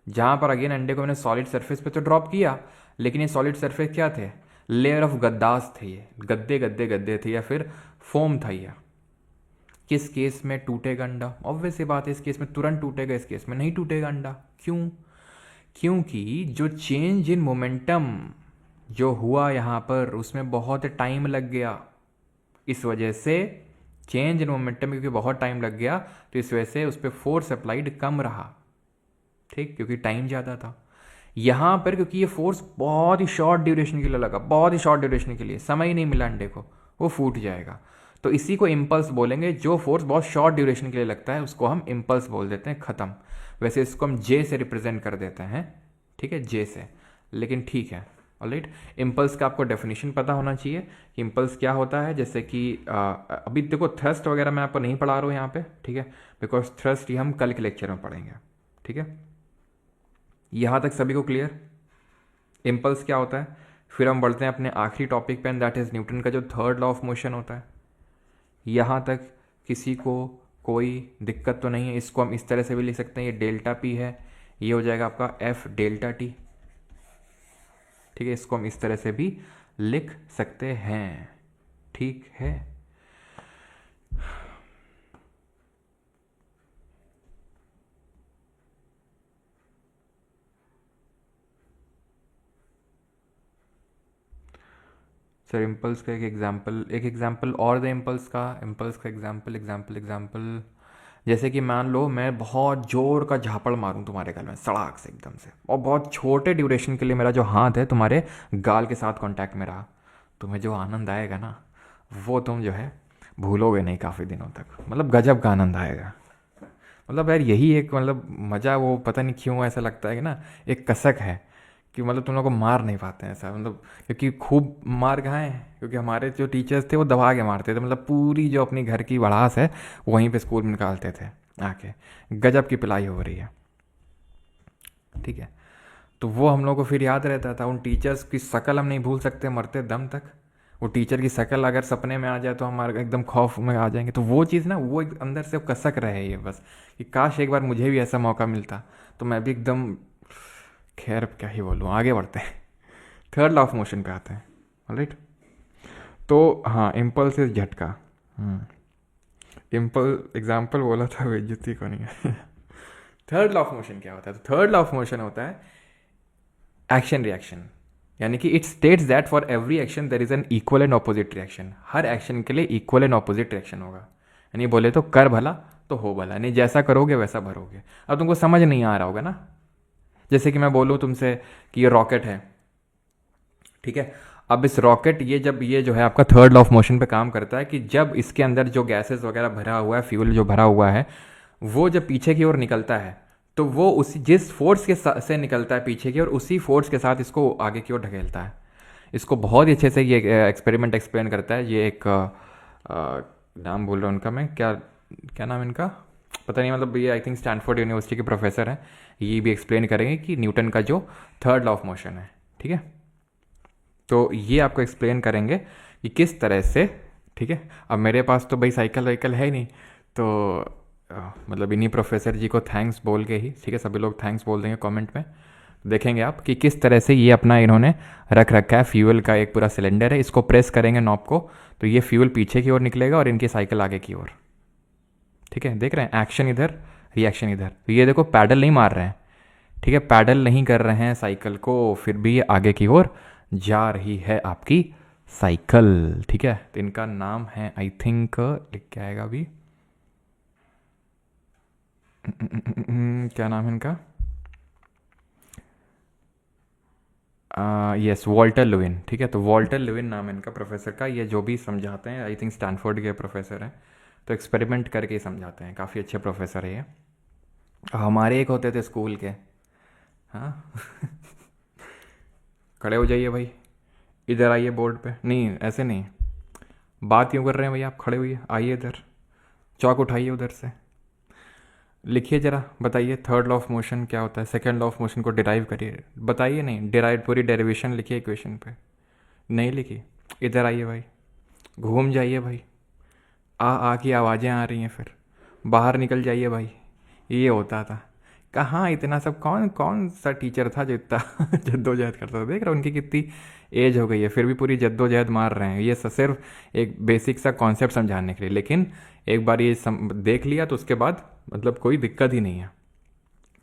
जहां पर अगेन अंडे को मैंने सॉलिड सरफेस पे तो ड्रॉप किया, लेकिन ये सॉलिड सरफेस क्या थे, लेयर ऑफ गद्दास थे, ये गद्दे गद्दे गद्दे थे, या फिर फोम था ये। किस केस में टूटेगा अंडा, ऑब्वियस सी बात है, इस केस में तुरंत टूटेगा, इस केस में नहीं टूटेगा अंडा। क्यों, क्योंकि जो चेंज इन मोमेंटम जो हुआ यहाँ पर उसमें बहुत टाइम लग गया, इस वजह से चेंज इन मोमेंटम, क्योंकि बहुत टाइम लग गया तो इस वजह से उस पर फोर्स अप्लाइड कम रहा, ठीक, क्योंकि टाइम ज़्यादा था। यहाँ पर क्योंकि ये फोर्स बहुत ही शॉर्ट ड्यूरेशन के लिए लगा, बहुत ही शॉर्ट ड्यूरेशन के लिए, समय ही नहीं मिला अंडे को, वो फूट जाएगा, तो इसी को इम्पल्स बोलेंगे। जो फोर्स बहुत शॉर्ट ड्यूरेशन के लिए लगता है उसको हम इम्पल्स बोल देते हैं, ख़त्म। वैसे इसको हम जे से रिप्रेजेंट कर देते हैं, ठीक है, जे से, लेकिन ठीक है, ऑलराइट। इम्पल्स का आपको डेफिनेशन पता होना चाहिए कि इम्पल्स क्या होता है। जैसे कि अभी देखो थ्रस्ट वगैरह मैं आपको नहीं पढ़ा रहा हूँ यहाँ पे, ठीक है, बिकॉज थ्रस्ट ये हम कल के लेक्चर में पढ़ेंगे, ठीक है। यहाँ तक सभी को क्लियर, इम्पल्स क्या होता है। फिर हम बढ़ते हैं अपने आखिरी टॉपिक पे, एंड दैट इज न्यूटन का जो थर्ड लॉ ऑफ मोशन होता है, यहाँ तक किसी को कोई दिक्कत तो नहीं है। इसको हम इस तरह से भी लिख सकते हैं, ये डेल्टा पी है, ये हो जाएगा आपका एफ डेल्टा टी। ठीक है, इसको हम इस तरह से भी लिख सकते हैं। ठीक है, सर इम्पल्स का एक एग्जांपल और दे। इम्पल्स का एग्जांपल जैसे कि मान लो मैं बहुत जोर का झापड़ मारूं तुम्हारे गाल में सड़ाक से एकदम से, और बहुत छोटे ड्यूरेशन के लिए मेरा जो हाथ है तुम्हारे गाल के साथ कांटेक्ट में रहा, तुम्हें जो आनंद आएगा ना वो तुम जो है भूलोगे नहीं काफ़ी दिनों तक। मतलब गजब का आनंद आएगा। मतलब यार यही एक मतलब मज़ा, वो पता नहीं क्यों ऐसा लगता है कि ना एक कसक है कि मतलब तुम लोग को मार नहीं पाते हैं ऐसा, मतलब क्योंकि खूब मार खाए हैं, क्योंकि हमारे जो टीचर्स थे वो दबा के मारते थे, मतलब पूरी जो अपनी घर की भड़ास है वहीं पे स्कूल में निकालते थे आके। गजब की पिलाई हो रही है। ठीक है, तो वो हम लोग को फिर याद रहता था। उन टीचर्स की शक्ल हम नहीं भूल सकते मरते दम तक। वो टीचर की शक्ल अगर सपने में आ जाए तो हमारे एकदम खौफ में आ जाएंगे। तो वो चीज़ ना वो एक अंदर से कसक रहे ये बस, कि काश एक बार मुझे भी ऐसा मौका मिलता तो मैं भी एकदम, खैर क्या ही बोलूँ, आगे बढ़ते हैं। थर्ड लॉ ऑफ मोशन पे आते हैं। ऑलराइट, तो हाँ, इम्पल्स इज झटका। एग्जाम्पल बोला था, बेइज्जती को नहीं है। थर्ड लॉ ऑफ मोशन क्या होता है? तो थर्ड लॉ ऑफ मोशन होता है एक्शन रिएक्शन, यानी कि it states that for every action there is an equal and opposite reaction. हर एक्शन के लिए इक्वल एंड ऑपोजिट रिएक्शन होगा। यानी बोले तो कर भला तो हो भला, नहीं जैसा करोगे वैसा भरोगे। अब तुमको समझ नहीं आ रहा होगा ना, जैसे कि मैं बोलूँ तुमसे कि ये रॉकेट है, ठीक है। अब इस रॉकेट ये जब ये जो है आपका थर्ड लॉ ऑफ मोशन पे काम करता है कि जब इसके अंदर जो गैसेस वगैरह भरा हुआ है, फ्यूल जो भरा हुआ है, वो जब पीछे की ओर निकलता है तो वो उसी जिस फोर्स के से निकलता है पीछे की ओर, उसी फोर्स के साथ इसको आगे की ओर ढकेलता है। इसको बहुत ही अच्छे से ये एक्सपेरिमेंट एक्सप्लेन करता है। ये एक नाम बोल रहा हूँ उनका मैं, क्या क्या नाम इनका पता नहीं, मतलब ये आई थिंक स्टैनफोर्ड यूनिवर्सिटी के प्रोफेसर हैं। ये भी एक्सप्लेन करेंगे कि न्यूटन का जो थर्ड लॉ ऑफ मोशन है, ठीक है। तो ये आपको एक्सप्लेन करेंगे कि किस तरह से, ठीक है। अब मेरे पास तो भाई साइकिल वाइकल है ही नहीं, तो मतलब इन्हीं प्रोफेसर जी को थैंक्स बोल के ही, ठीक है, सभी लोग थैंक्स बोल देंगे कमेंट में। देखेंगे आप कि किस तरह से ये अपना इन्होंने रख रखा है। फ्यूल का एक पूरा सिलेंडर है, इसको प्रेस करेंगे नॉब को तो ये फ्यूल पीछे की ओर निकलेगा और इनकी साइकिल आगे की ओर। ठीक है, देख रहे हैं, एक्शन इधर रिएक्शन इधर। तो ये देखो पैडल नहीं मार रहे हैं, ठीक है, पैडल नहीं कर रहे हैं साइकिल को, फिर भी ये आगे की ओर जा रही है आपकी साइकिल। ठीक है, तो इनका नाम है आई थिंक, लिख के आएगा अभी, क्या नाम है इनका, यस वॉल्टर लुइन। ठीक है, तो वॉल्टर लुइन नाम है इनका प्रोफेसर का। ये जो भी समझाते हैं आई थिंक स्टैनफोर्ड के प्रोफेसर हैं, तो एक्सपेरिमेंट करके ही समझाते हैं। काफ़ी अच्छे प्रोफेसर है ये। हमारे एक होते थे स्कूल के, हाँ। खड़े हो जाइए भाई, इधर आइए बोर्ड पे, नहीं ऐसे नहीं, बात क्यों कर रहे हैं भैया आप, खड़े होइए, आइए इधर, चौक उठाइए उधर से, लिखिए जरा, बताइए थर्ड लॉ ऑफ मोशन क्या होता है, सेकंड लॉ ऑफ मोशन को डिराइव करिए, बताइए। नहीं डिराइव, पूरी डेरिवेशन लिखिए इक्वेशन पे, नहीं लिखी, इधर आइए भाई, घूम जाइए भाई, आ की आवाज़ें आ रही हैं, फिर बाहर निकल जाइए भाई। ये होता था। कहाँ इतना सब, कौन कौन सा टीचर था जो इतना जद्दोजहद करता था। देख रहा हूँ उनकी कितनी एज हो गई है, फिर भी पूरी जद्दोजहद मार रहे हैं। ये सिर्फ एक बेसिक सा कॉन्सेप्ट समझाने के लिए, लेकिन एक बार ये देख लिया तो उसके बाद मतलब कोई दिक्कत ही नहीं है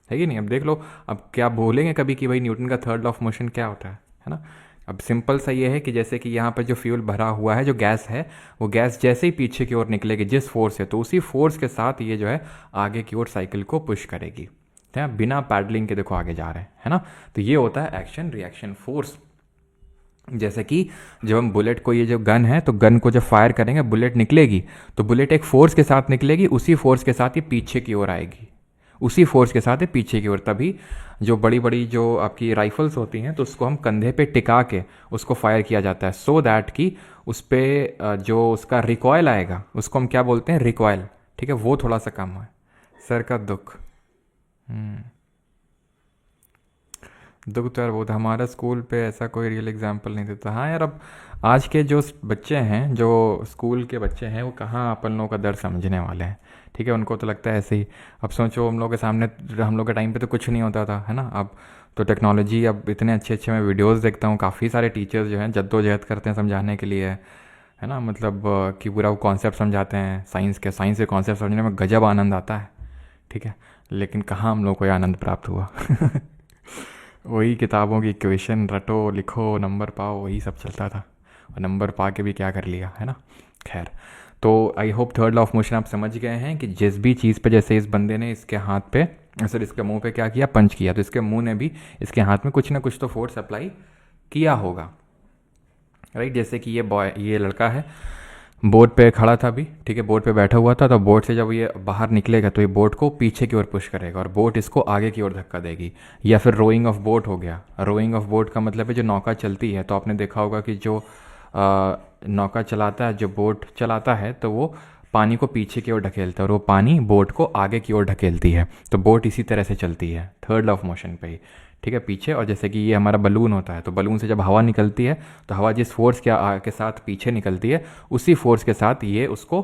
कि नहीं। अब देख लो, अब क्या बोलेंगे कभी कि भाई न्यूटन का थर्ड लॉ ऑफ मोशन क्या होता है ना। अब सिंपल सा ये है कि जैसे कि यहाँ पर जो फ्यूल भरा हुआ है, जो गैस है, वो गैस जैसे ही पीछे की ओर निकलेगी जिस फोर्स से, तो उसी फोर्स के साथ ये जो है आगे की ओर साइकिल को पुश करेगी, है बिना पैडलिंग के। देखो आगे जा रहे हैं, है ना। तो ये होता है एक्शन रिएक्शन फोर्स। जैसे कि जब हम बुलेट को, ये जो गन है, तो गन को जब फायर करेंगे बुलेट निकलेगी, तो बुलेट एक फोर्स के साथ निकलेगी, उसी फोर्स के साथ ये पीछे की ओर आएगी, उसी फोर्स के साथ ये पीछे की ओर। तभी जो बड़ी बड़ी जो आपकी राइफल्स होती हैं, तो उसको हम कंधे पे टिका के उसको फायर किया जाता है, सो दैट कि उस पर जो उसका रिकॉयल आएगा, उसको हम क्या बोलते हैं, रिकॉयल, ठीक है, वो थोड़ा सा कम है। सर का दुख, दुख तो यार बहुत, हमारा स्कूल पे ऐसा कोई रियल एग्जाम्पल नहीं देता। हाँ यार, अब आज के जो बच्चे हैं, जो स्कूल के बच्चे हैं, वो कहाँ अपन लोगों का दर्द समझने वाले हैं। ठीक है, उनको तो लगता है ऐसे ही। अब सोचो हम लोग के सामने, हम लोग के टाइम पे तो कुछ नहीं होता था, है ना। अब तो टेक्नोलॉजी, अब इतने अच्छे अच्छे मैं वीडियोस देखता हूँ, काफ़ी सारे टीचर्स जो हैं जद्दोजहद करते हैं समझाने के लिए, है ना। मतलब कि पूरा वो कॉन्सेप्ट समझाते हैं साइंस के कॉन्सेप्ट समझने में गजब आनंद आता है। ठीक है, लेकिन कहाँ हम लोग को ये आनंद प्राप्त हुआ। वही किताबों की इक्वेशन रटो लिखो नंबर पाओ, वही सब चलता था। और नंबर पा के भी क्या कर लिया, है ना। खैर, तो I hope third law of motion आप समझ गए हैं कि जिस भी चीज़ पे, जैसे इस बंदे ने इसके हाथ पे, सर इसके मुंह पे क्या किया, पंच किया, तो इसके मुंह ने भी इसके हाथ में कुछ ना कुछ तो फोर्स अप्लाई किया होगा, राइट। जैसे कि ये लड़का है, बोर्ड पे खड़ा था अभी, ठीक है, बोर्ड पे बैठा हुआ था, तो बोर्ड से जब ये बाहर निकलेगा तो ये बोर्ड को पीछे की ओर पुश करेगा और बोट इसको आगे की ओर धक्का देगी। या फिर रोइंग ऑफ बोट हो गया। रोइंग ऑफ बोट का मतलब है जो नौका चलती है, तो आपने देखा होगा कि जो नौका चलाता है, जो बोट चलाता है, तो वो पानी को पीछे की ओर ढकेलता है और वो पानी बोट को आगे की ओर ढकेलती है। तो बोट इसी तरह से चलती है थर्ड लॉ ऑफ मोशन पे ही, ठीक है, पीछे। और जैसे कि ये हमारा बलून होता है, तो बलून से जब हवा निकलती है, तो हवा जिस फोर्स के साथ पीछे निकलती है, उसी फोर्स के साथ ये उसको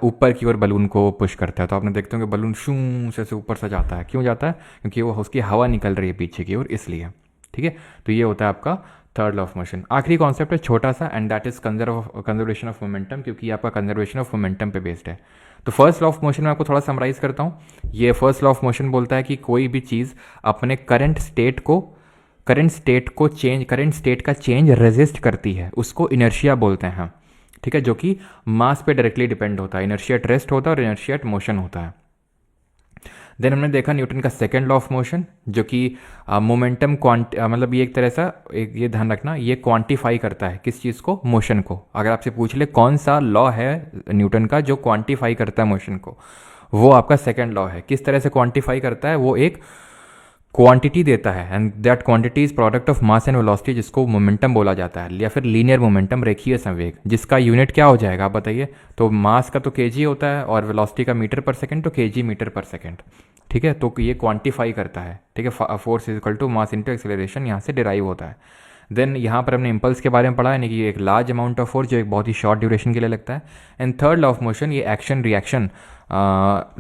ऊपर की ओर बलून को पुश करता है। तो आपने देखते हो कि बलून शू से ऊपर से जाता है। क्यों जाता है? क्योंकि वो उसकी हवा निकल रही है पीछे की ओर, इसलिए। ठीक है, तो ये होता है आपका थर्ड लॉ ऑफ मोशन। आखिरी कॉन्सेप्ट है छोटा सा, and that is conservation of momentum, क्योंकि ये आपका कंजर्वेशन ऑफ मोमेंटम पे बेस्ड है। तो फर्स्ट लॉ ऑफ मोशन में आपको थोड़ा समराइज करता हूँ। ये फर्स्ट लॉ ऑफ मोशन बोलता है कि कोई भी चीज़ अपने करंट स्टेट का चेंज रेजिस्ट करती है, उसको इनर्शिया बोलते हैं। ठीक है, जो कि मास पे डायरेक्टली डिपेंड होता है। इनर्शिया एट रेस्ट होता है और इनर्शिया एट मोशन होता है। देन हमने देखा न्यूटन का सेकेंड लॉ ऑफ मोशन, जो कि मोमेंटम मतलब ये एक तरह सा, ये ध्यान रखना, ये क्वांटिफाई करता है किस चीज़ को, मोशन को। अगर आपसे पूछ ले कौन सा लॉ है न्यूटन का जो क्वांटिफाई करता है मोशन को, वो आपका सेकेंड लॉ है। किस तरह से क्वांटिफाई करता है? वो एक क्वांटिटी देता है, and that quantity is product of mass and velocity, जिसको मोमेंटम बोला जाता है, या फिर लीनियर मोमेंटम, रेखीय संवेग, जिसका यूनिट क्या हो जाएगा आप बताइए। तो मास का तो केजी होता है और वेलोसिटी का मीटर पर सेकंड, तो केजी मीटर पर सेकंड। ठीक है, तो ये क्वांटिफाई करता है। ठीक है, force is equal to mass into acceleration, यहाँ से डिराइव होता है। देन यहाँ पर हमने इम्पल्स के बारे में पढ़ा, यानी कि एक लार्ज अमाउंट ऑफ फोर्स जो एक बहुत ही शॉर्ट ड्यूरेशन के लिए लगता है। And third law of motion, ये एक्शन रिएक्शन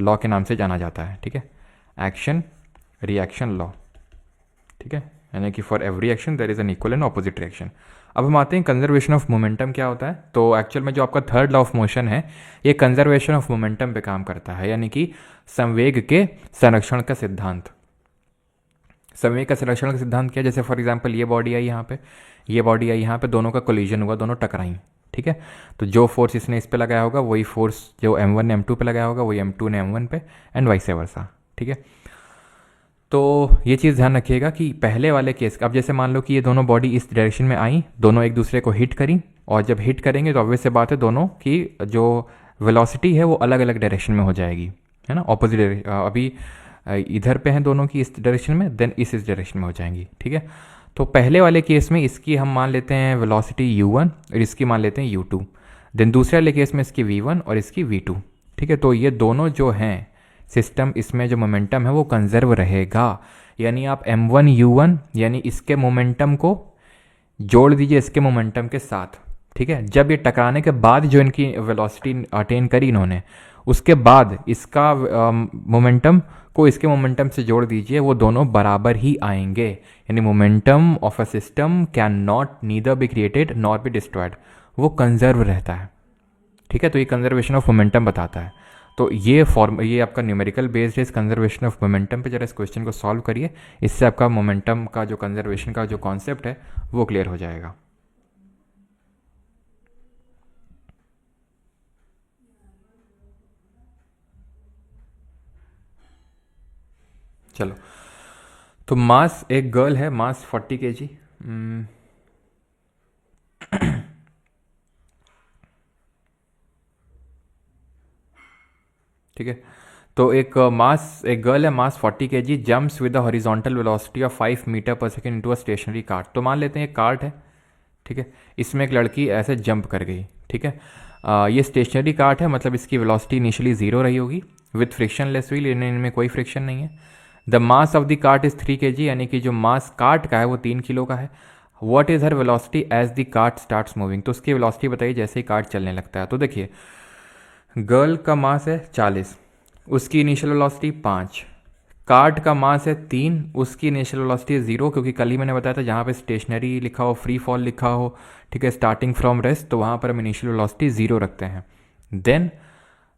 लॉ के नाम से जाना जाता है। ठीक है, एक्शन रिएक्शन लॉ। ठीक है, यानी कि for every action there is an equal and opposite reaction. अब हम आते हैं कंजर्वेशन ऑफ मोमेंटम क्या होता है। तो एक्चुअल में जो आपका थर्ड लॉ ऑफ मोशन है, ये कंजर्वेशन ऑफ मोमेंटम पे काम करता है, यानी कि संवेग के संरक्षण का सिद्धांत। संवेग का संरक्षण का सिद्धांत क्या है? जैसे फॉर एग्जांपल ये बॉडी आई यहाँ पे, ये बॉडी आई यहाँ पे, दोनों का कोलिजन हुआ, दोनों टकराई। ठीक है, तो जो फोर्स इसने इस पे लगाया होगा वही फोर्स जो m1 ने m2 पे लगाया होगा वही m2 ने m1 पे, एंड वाइस वर्सा। ठीक है, तो ये चीज़ ध्यान रखिएगा कि पहले वाले केस, अब जैसे मान लो कि ये दोनों बॉडी इस डायरेक्शन में आई, दोनों एक दूसरे को हिट करी, और जब हिट करेंगे तो ऑब्वियस से बात है दोनों की जो वेलोसिटी है वो अलग अलग डायरेक्शन में हो जाएगी, है ना, ऑपोजिट। अभी इधर पे हैं दोनों की इस डायरेक्शन में, देन इस डायरेक्शन में हो जाएंगी। ठीक है, तो पहले वाले केस में इसकी हम मान लेते हैं वेलोसिटी u1 और इसकी मान लेते हैं u2। देन दूसरे वाले केस में इसकी v1 और इसकी v2। ठीक है, तो ये दोनों जो हैं सिस्टम, इसमें जो मोमेंटम है वो कंजर्व रहेगा। यानी आप m1 u1 यानी इसके मोमेंटम को जोड़ दीजिए इसके मोमेंटम के साथ। ठीक है, जब ये टकराने के बाद जो इनकी वेलोसिटी अटेन करी इन्होंने, उसके बाद इसका मोमेंटम को इसके मोमेंटम से जोड़ दीजिए, वो दोनों बराबर ही आएंगे। यानी momentum of a system can not neither be created not be destroyed, वो कंजर्व रहता है। ठीक है, तो ये कंजर्वेशन ऑफ मोमेंटम बताता है। तो ये आपका न्यूमेरिकल बेस्ड है इस कंजर्वेशन ऑफ मोमेंटम पे। जरा इस क्वेश्चन को सॉल्व करिए, इससे आपका मोमेंटम का जो कंजर्वेशन का जो कॉन्सेप्ट है वो क्लियर हो जाएगा। चलो, तो मास, एक गर्ल है, मास 40 kg। ठीक है, तो एक गर्ल है, mass 40 kg, jumps with the horizontal velocity of 5 metre per second into a stationary cart. तो मान लेते हैं एक कार्ट है, ठीक है, इसमें एक लड़की ऐसे जंप कर गई। ठीक है, ये स्टेशनरी कार्ट है, मतलब इसकी वेलोसिटी इनिशियली 0 रही होगी, विथ फ्रिक्शन लेस व्हील, इनमें कोई फ्रिक्शन नहीं है। The mass of the cart is 3 kg, यानी कि जो मास कार्ट का है वो 3 किलो का है। What is her velocity as the cart starts moving, तो उसकी वेलोसिटी बताइए जैसे ही कार्ट चलने लगता है। तो देखिए गर्ल का मास है 40, उसकी इनिशियल वेलोसिटी 5, कार्ट का मास है 3, उसकी इनिशियल वेलोसिटी 0, क्योंकि कल ही मैंने बताया था जहाँ पे स्टेशनरी लिखा हो, फ्री फॉल लिखा हो, ठीक है, स्टार्टिंग फ्रॉम रेस्ट, तो वहाँ पर हम इनिशियल वेलोसिटी 0 रखते हैं। देन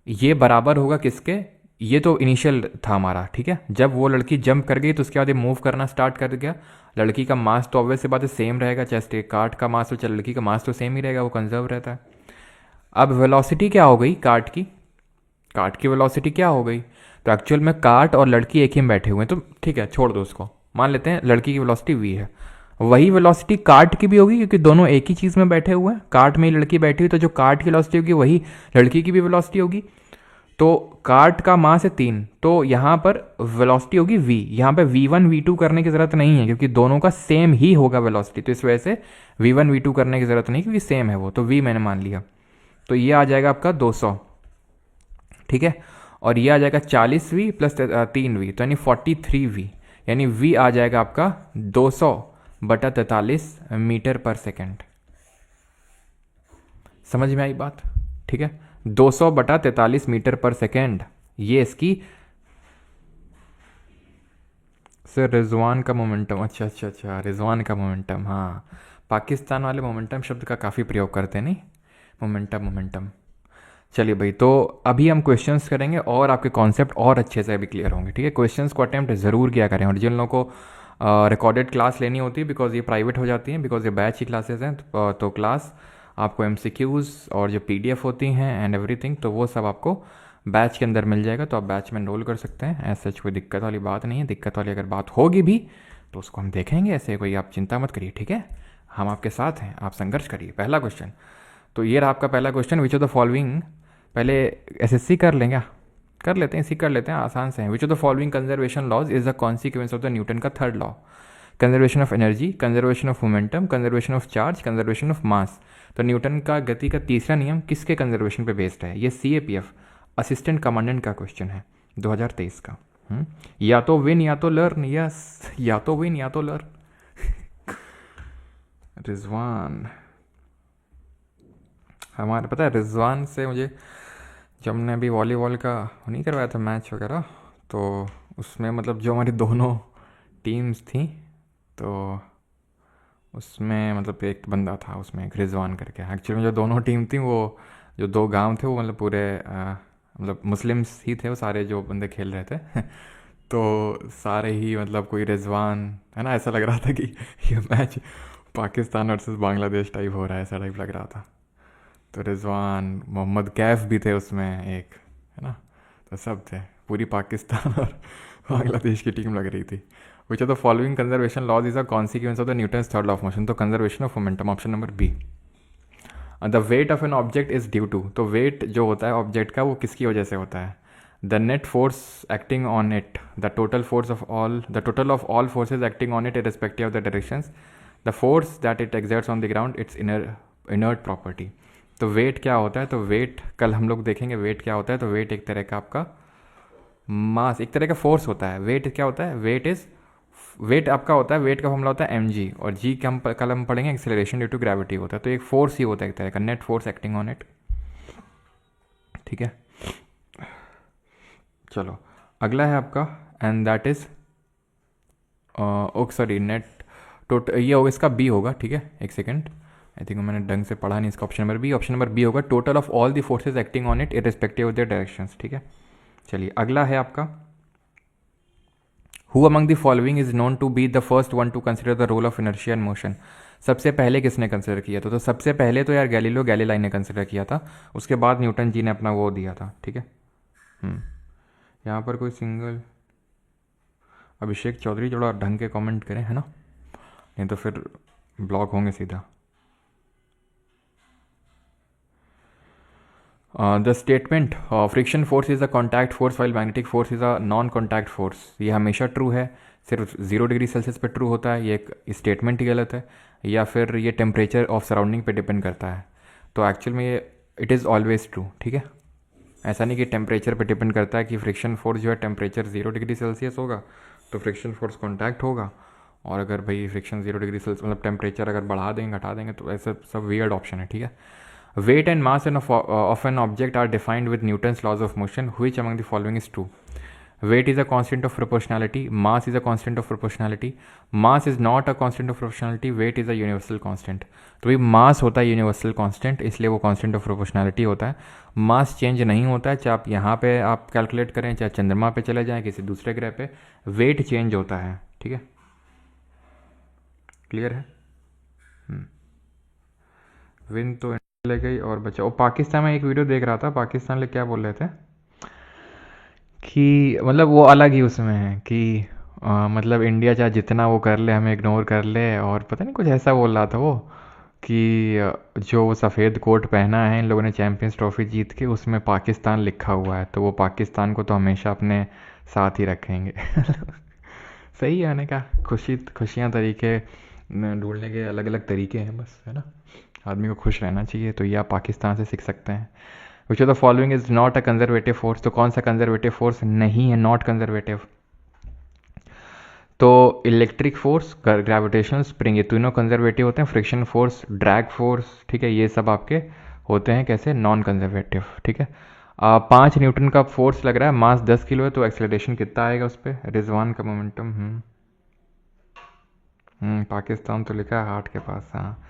ये बराबर होगा किसके, ये तो इनिशियल था हमारा, ठीक है। जब वो लड़की जंप कर गई तो उसके बाद ये मूव करना स्टार्ट कर गया। लड़की का मास तो ऑब्वियस सी बात है सेम रहेगा, चाहे कार्ट का मास हो चाहे लड़की का मास तो सेम ही रहेगा, वो कंजर्व रहता है। अब वेलोसिटी क्या हो गई कार्ट की वेलोसिटी क्या हो गई, तो एक्चुअल में कार्ट और लड़की एक ही में बैठे हुए हैं, तो ठीक है छोड़ दो उसको, मान लेते हैं लड़की की वेलोसिटी v है। वही वेलोसिटी कार्ट की भी होगी क्योंकि दोनों एक ही चीज़ में बैठे हुए हैं, कार्ट में ही लड़की बैठी हुई, तो जो कार्ट की वेलोसिटी होगी वही लड़की की भी वेलोसिटी होगी। तो कार्ट का मास है 3, तो यहाँ पर वेलोसिटी होगी v, यहाँ पे v1 v2 करने की ज़रूरत नहीं है क्योंकि दोनों का सेम ही होगा वेलोसिटी, तो इस वजह से v1 v2 करने की ज़रूरत नहीं क्योंकि सेम है वो, तो v मैंने मान लिया। तो ये आ जाएगा आपका 200, ठीक है, और ये आ जाएगा 40v प्लस 3v, तो यानी 43v, यानी v आ जाएगा आपका 200/43 मीटर पर सेकेंड। समझ में आई बात, ठीक है, 200/43 मीटर पर सेकेंड, ये इसकी सर रिजवान का मोमेंटम, अच्छा रिजवान का मोमेंटम, हाँ पाकिस्तान वाले मोमेंटम शब्द का काफ़ी प्रयोग करते हैं नहीं, मोमेंटम। चलिए भाई, तो अभी हम क्वेश्चंस करेंगे और आपके कॉन्सेप्ट और अच्छे से अभी क्लियर होंगे, ठीक है। क्वेश्चंस को अटेम्प्ट ज़रूर किया करें, और जिन लोगों को रिकॉर्डेड क्लास लेनी होती है बिकॉज ये प्राइवेट हो जाती हैं, बिकॉज ये बैच की क्लासेस हैं, तो क्लास आपको MCQs और जो PDF होती हैं एंड एवरीथिंग, तो वो सब आपको बैच के अंदर मिल जाएगा, तो आप बैच में एनरोल कर सकते हैं। ऐसा कोई दिक्कत वाली बात नहीं है, दिक्कत वाली अगर बात होगी भी तो उसको हम देखेंगे, ऐसे कोई आप चिंता मत करिए, ठीक है, हम आपके साथ हैं, आप संघर्ष करिए। पहला क्वेश्चन, तो ये रहा आपका पहला question, which of the following, पहले SSC कर लेंगे, कर लेते हैं, इसी कर लेते हैं, आसान से हैं। Which of the following conservation laws is the consequence of the Newton का third law, conservation of energy, conservation of momentum, conservation of charge, conservation of mass. तो न्यूटन का गति का तीसरा नियम किसके कंजर्वेशन पे बेस्ड है, ये CAPF असिस्टेंट कमांडेंट का क्वेश्चन है 2023 का। या तो विन या तो लर्न, यस, या तो विन या तो लर्न। रिजवान, हमारे पता है रिजवान से मुझे, जब हमने अभी वॉलीबॉल का नहीं करवाया था मैच वगैरह, तो उसमें मतलब जो हमारी दोनों टीम्स थी, तो उसमें मतलब एक बंदा था उसमें, एक रिजवान करके। एक्चुअली में जो दोनों टीम थी वो जो 2 गांव थे वो मतलब पूरे मतलब मुस्लिम्स ही थे वो सारे जो बंदे खेल रहे थे। तो सारे ही मतलब कोई रिजवान है ना, ऐसा लग रहा था कि ये match Pakistan versus Bangladesh type हो रहा है, ऐसा टाइप लग रहा था। तो रिजवान, मोहम्मद कैफ भी थे उसमें एक, है ना, तो सब थे, पूरी पाकिस्तान और बांग्लादेश की टीम लग रही थी। Which of the following conservation laws is a consequence of the Newton's third law of motion, तो conservation of momentum, option number B. The weight of an object is due to, तो weight जो होता है object का वो किसकी वजह से होता है, the net force acting on it, the total of all forces acting on it irrespective of the directions, the force that it exerts on the ground, it's inert property. तो वेट क्या होता है, तो वेट कल हम लोग देखेंगे wait क्या होता है। तो वेट एक तरह का आपका मास, एक तरह का फोर्स होता है। वेट क्या होता है, वेट आपका होता है, वेट का फॉर्मूला होता है mg, और g कल हम पढ़ेंगे एक्सेलरेशन ड्यू टू ग्रेविटी होता है। तो एक फोर्स ही होता है एक तरह का, net force acting on it, ठीक है। चलो अगला है आपका, and that is sorry net total, ये होगा इसका बी होगा, ठीक है, एक सेकेंड, आई थिंक मैंने ढंग से पढ़ा नहीं इसका। ऑप्शन नंबर बी होगा, total of all the forces acting on it irrespective of their directions, ठीक है। चलिए अगला है आपका, who among the following is known to be the first one to consider the role of inertia and motion, सबसे पहले किसने consider किया था, तो सबसे पहले तो यार गैलीलियो गैलीलाई ने कंसिडर किया था, उसके बाद न्यूटन जी ने अपना वो दिया था, ठीक है। यहाँ पर कोई सिंगल अभिषेक चौधरी थोड़ा ढंग के कमेंट करें, है ना, नहीं तो फिर ब्लॉक होंगे सीधा। The statement friction force is a contact force while magnetic force is a non contact force, ये हमेशा ट्रू है, सिर्फ 0 डिग्री सेल्सियस पे ट्रू होता है, ये एक स्टेटमेंट ही गलत है, या फिर ये टेम्परेचर ऑफ सराउंडिंग पे डिपेंड करता है। तो एक्चुअल में ये इट इज़ ऑलवेज ट्रू, ठीक है। ऐसा नहीं कि टेम्परेचर पे डिपेंड करता है कि फ्रिक्शन फोर्स जो है टेम्परेचर 0 डिग्री सेल्सियस होगा तो फ्रिक्शन फोर्स कॉन्टैक्ट होगा, और अगर भाई फ्रिक्शन 0 डिग्री सेल्सियस मतलब टेम्परेचर अगर बढ़ा देंगे घटा देंगे तो ऐसे सब वियर्ड ऑप्शन है, ठीक है। Weight and mass of an object are defined with Newton's laws of motion, which among the following is true? Weight is a constant of proportionality, mass is a constant of proportionality, mass is not a constant of proportionality, weight is a universal constant। तो भाई मास होता है universal constant, इसलिए वो constant of proportionality होता है। Mass change नहीं होता है, चाहे आप यहाँ पे आप कैलकुलेट करें, चाहे चंद्रमा पे चले जाएं, किसी दूसरे ग्रह पे, वेट चेंज होता है, ठीक है। क्लियर है? विन तो ले गई और बचा। और पाकिस्तान में एक वीडियो देख रहा था, पाकिस्तान लोग क्या बोल रहे थे कि मतलब वो अलग ही उसमें है कि मतलब इंडिया चाहे जितना वो कर ले, हमें इग्नोर कर ले, और पता नहीं कुछ ऐसा बोल रहा था वो कि जो वो सफ़ेद कोट पहना है इन लोगों ने चैम्पियंस ट्रॉफी जीत के, उसमें पाकिस्तान लिखा हुआ है, तो वो पाकिस्तान को तो हमेशा अपने साथ ही रखेंगे। सही है, मैंने कहा खुशियाँ तरीके ढूंढने के अलग अलग तरीके हैं बस, है ना। आदमी को खुश रहना चाहिए, तो ये आप पाकिस्तान से सीख सकते हैं। Which of the following is not a conservative force, तो कौन सा कंजर्वेटिव फोर्स नहीं है, नॉट कंजर्वेटिव? तो इलेक्ट्रिक फोर्स, ग्रेविटेशनल स्प्रिंग, ये तीनों कंजर्वेटिव होते हैं। फ्रिक्शन फोर्स, ड्रैग फोर्स, ठीक है, ये सब आपके होते हैं कैसे, नॉन कंजर्वेटिव, ठीक है। 5 न्यूटन का फोर्स लग रहा है, मास 10 किलो है, तो एक्सेलरेशन कितना आएगा उस पर, रिजवान का मोमेंटम। पाकिस्तान तो लिखा है हार्ट के पास, हाँ,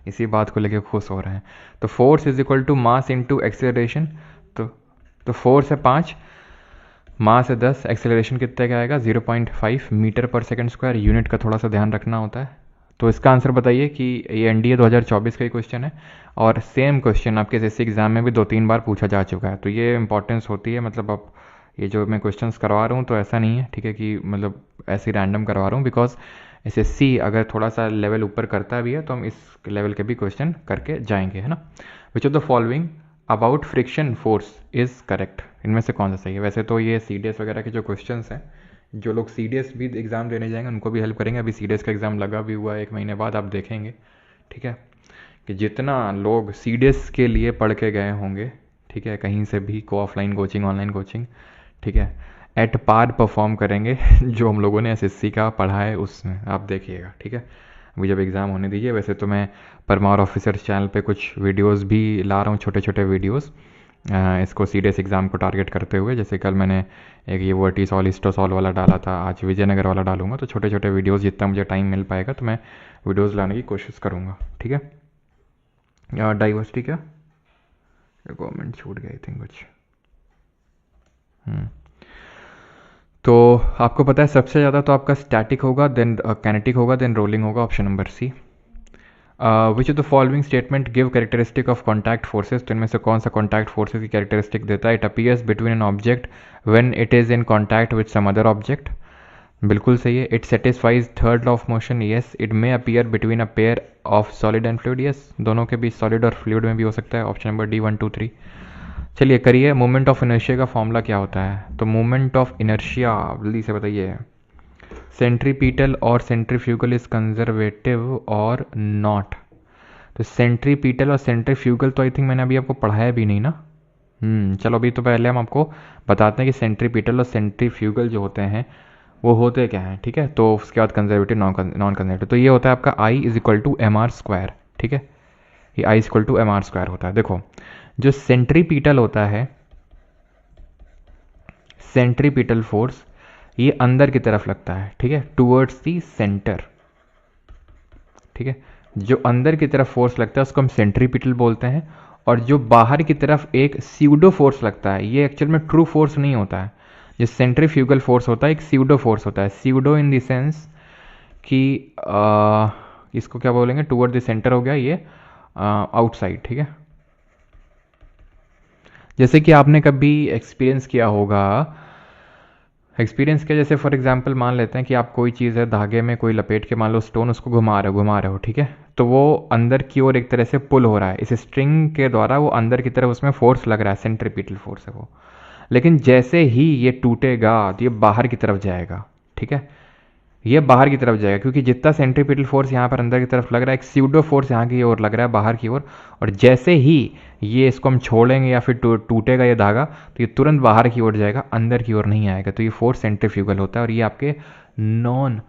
इसी बात को लेके खुश हो रहे हैं। तो force is equal to mass into acceleration, तो फोर्स है 5, मास है 10, एक्सेलरेशन कितने का आएगा 0.5 metre per second square. Unit का थोड़ा सा ध्यान रखना होता है। तो इसका आंसर बताइए कि ये एनडीए 2024 का ही क्वेश्चन है, और सेम क्वेश्चन आपके एसएससी एग्जाम में भी 2-3 बार पूछा जा चुका है, तो ये इंपॉर्टेंस होती है। मतलब अब ये जो मैं क्वेश्चंस करवा रहा हूँ तो ऐसा नहीं है, ठीक है, कि मतलब ऐसे रैंडम करवा रहा हूँ, बिकॉज एसएससी अगर थोड़ा सा लेवल ऊपर करता भी है तो हम इस लेवल के भी क्वेश्चन करके जाएंगे, है ना। विच of the following about friction force is correct, इनमें से कौन सा सही है? वैसे तो ये सीडीएस वगैरह के जो क्वेश्चंस हैं, जो लोग सीडीएस भी एग्ज़ाम देने जाएंगे उनको भी हेल्प करेंगे। अभी सीडीएस का एग्ज़ाम लगा भी हुआ है, 1 महीने बाद आप देखेंगे, ठीक है, कि जितना लोग सीडीएस के लिए पढ़ के गए होंगे, ठीक है, कहीं से भी, को ऑफलाइन कोचिंग ऑनलाइन कोचिंग, ठीक है, एट पार परफॉर्म करेंगे जो हम लोगों ने एसएससी का पढ़ा है उसमें, आप देखिएगा, ठीक है। अभी जब एग्ज़ाम होने दीजिए। वैसे तो मैं परमार ऑफिसर्स चैनल पे कुछ वीडियोस भी ला रहा हूँ, छोटे छोटे वीडियोस, इसको सीडीएस एग्ज़ाम को टारगेट करते हुए। जैसे कल मैंने एक ये वर्टिसॉल हिस्टोसॉल वाला डाला था, आज विजयनगर वाला डालूंगा। तो छोटे छोटे वीडियोस जितना मुझे टाइम मिल पाएगा तो मैं वीडियोस लाने की कोशिश करूँगा, ठीक है। डाइवर्सिटी क्या गवर्नमेंट छूट गया आई थिंक कुछ। तो आपको पता है सबसे ज़्यादा तो आपका स्टैटिक होगा, देन कैनेटिक होगा, देन रोलिंग होगा, option number C. Which of the following statement give characteristic of contact forces, तो इनमें से कौन सा कॉन्टैक्ट फोर्सेज की कैरेक्टरिस्टिक देता है? It appears between an object when it is in contact with some other object, बिल्कुल सही है। It satisfies third law of motion, yes. It may appear between a pair of solid and fluid, yes, दोनों के बीच solid और fluid में भी हो सकता है, ऑप्शन नंबर डी 1 2 3। चलिए करिए, मोमेंट ऑफ इनर्शिया का फॉर्मूला क्या होता है? तो मोमेंट ऑफ इनर्शिया जल्दी से बताइए, सेंट्रीपिटल और सेंट्रीफ्यूगल इज कंजर्वेटिव और नॉट। तो सेंट्रीपिटल और सेंट्रीफ्यूगल तो आई थिंक मैंने अभी आपको पढ़ाया भी नहीं ना। चलो अभी तो पहले हम आपको बताते हैं कि सेंट्रीपिटल और सेंट्रीफ्यूगल जो होते हैं वो होते क्या हैं, ठीक है। तो उसके बाद कंजर्वेटिव नॉन कंजर्वेटिव, तो ये होता है आपका I is equal to M R square, ठीक है, ये I is equal to M R square होता है। देखो जो सेंट्रीपिटल होता है, सेंट्रीपिटल फोर्स ये अंदर की तरफ लगता है, ठीक है, टूवर्ड्स दी सेंटर, ठीक है। जो अंदर की तरफ फोर्स लगता है उसको हम सेंट्रीपिटल बोलते हैं, और जो बाहर की तरफ एक स्यूडो फोर्स लगता है, ये एक्चुअल में ट्रू फोर्स नहीं होता है। जो सेंट्रीफ्यूगल फोर्स होता है एक स्यूडो फोर्स होता है, स्यूडो इन द सेंस कि इसको क्या बोलेंगे, टूवर्ड द सेंटर हो गया ये आउटसाइड, ठीक है। जैसे कि आपने कभी एक्सपीरियंस किया होगा, एक्सपीरियंस किया, जैसे फॉर एग्जांपल मान लेते हैं कि आप कोई चीज़ है धागे में कोई लपेट के, मान लो स्टोन, उसको घुमा रहे हो, ठीक है, तो वो अंदर की ओर एक तरह से पुल हो रहा है, इस स्ट्रिंग के द्वारा वो अंदर की तरफ उसमें फोर्स लग रहा है, सेंट्रीपिटल फोर्स है वो। लेकिन जैसे ही ये टूटेगा तो ये बाहर की तरफ जाएगा, ठीक है, ये बाहर की तरफ जाएगा, क्योंकि जितना सेंट्रीपिटल फोर्स यहाँ पर अंदर की तरफ लग रहा है, एक स्यूडो फोर्स यहाँ की ओर लग रहा है बाहर की ओर, और जैसे ही ये इसको हम छोड़ेंगे या फिर टूटेगा ये धागा तो ये तुरंत बाहर की ओर जाएगा, अंदर की ओर नहीं आएगा। तो ये फोर्स सेंट्रीफ्यूगल होता है, और ये आपके नॉन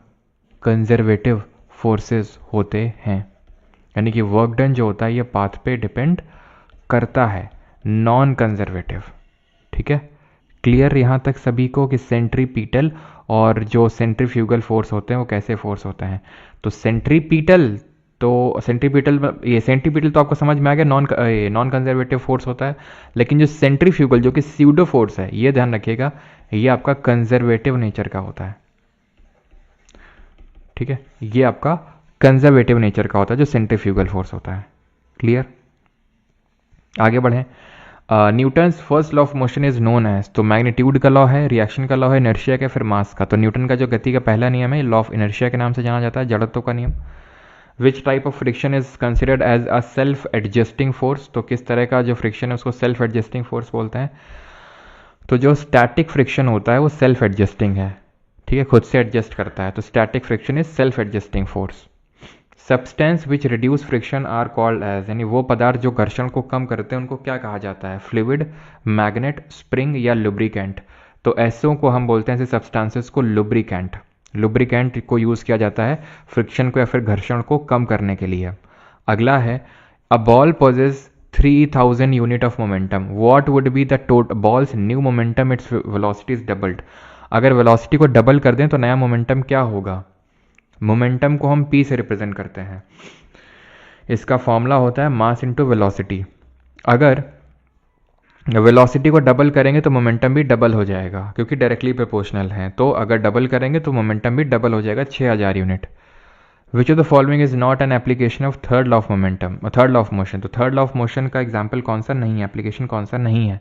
कंजर्वेटिव फोर्सेस होते हैं, यानी कि वर्क डन जो होता है ये पाथ पे डिपेंड करता है, नॉन कंजर्वेटिव। ठीक है, क्लियर यहाँ तक सभी को कि सेंट्रीपीटल और जो सेंट्रीफ्यूगल फोर्स होते हैं वो कैसे फोर्स होते हैं। तो सेंट्रीपीटल ये सेंट्रीपीटल तो आपको समझ में आ गया, नॉन कंजर्वेटिव फोर्स होता है। लेकिन जो सेंट्रीफ्यूगल जो कि स्यूडो फोर्स है, ये ध्यान रखिएगा, ये आपका कंजर्वेटिव नेचर का होता है। ठीक है, ये आपका कंजर्वेटिव नेचर का होता है जो सेंट्रीफ्यूगल फोर्स होता है। क्लियर, आगे बढ़ें। Newton's first law of motion is known as, तो मैग्नीट्यूड का लॉ है, रिएक्शन का लॉ है, इनर्शिया का, फिर मास का। तो न्यूटन का जो गति का पहला नियम है लॉ ऑफ इनर्शिया के नाम से जाना जाता है, जड़त्व का नियम। Which type of friction is considered as a self adjusting force, तो किस तरह का जो फ्रिक्शन है उसको सेल्फ एडजस्टिंग फोर्स बोलते हैं। तो जो स्टैटिक फ्रिक्शन होता है वो सेल्फ एडजस्टिंग है। ठीक है, खुद से एडजस्ट करता है, तो static friction is self adjusting force. Substance which reduce friction are called as, यानी वो पदार्थ जो घर्षण को कम करते हैं उनको क्या कहा जाता है, फ्लूइड, मैग्नेट, स्प्रिंग या लुब्रिकेंट। तो ऐसों को हम बोलते हैं, ऐसे सब्सटेंसेस को लुब्रिकेंट। लुब्रिकेंट को यूज़ किया जाता है फ्रिक्शन को या फिर घर्षण को कम करने के लिए। अगला है, a ball possesses 3000 unit of momentum, what would be the ball's new momentum its velocity is doubled. अगर वेलोसिटी को डबल कर दें तो नया मोमेंटम क्या होगा। मोमेंटम को हम p से रिप्रेजेंट करते हैं, इसका फॉर्मूला होता है मास इनटू वेलोसिटी। अगर वेलोसिटी को डबल करेंगे तो मोमेंटम भी डबल हो जाएगा, क्योंकि डायरेक्टली प्रोपोर्शनल है। तो अगर डबल करेंगे तो मोमेंटम भी डबल हो जाएगा, 6000 unit. Which of the following is not an application of third law of momentum, third law of motion. तो थर्ड लॉ ऑफ मोशन का एग्जाम्पल कौन सा नहीं है, एप्लीकेशन कौन सा नहीं है।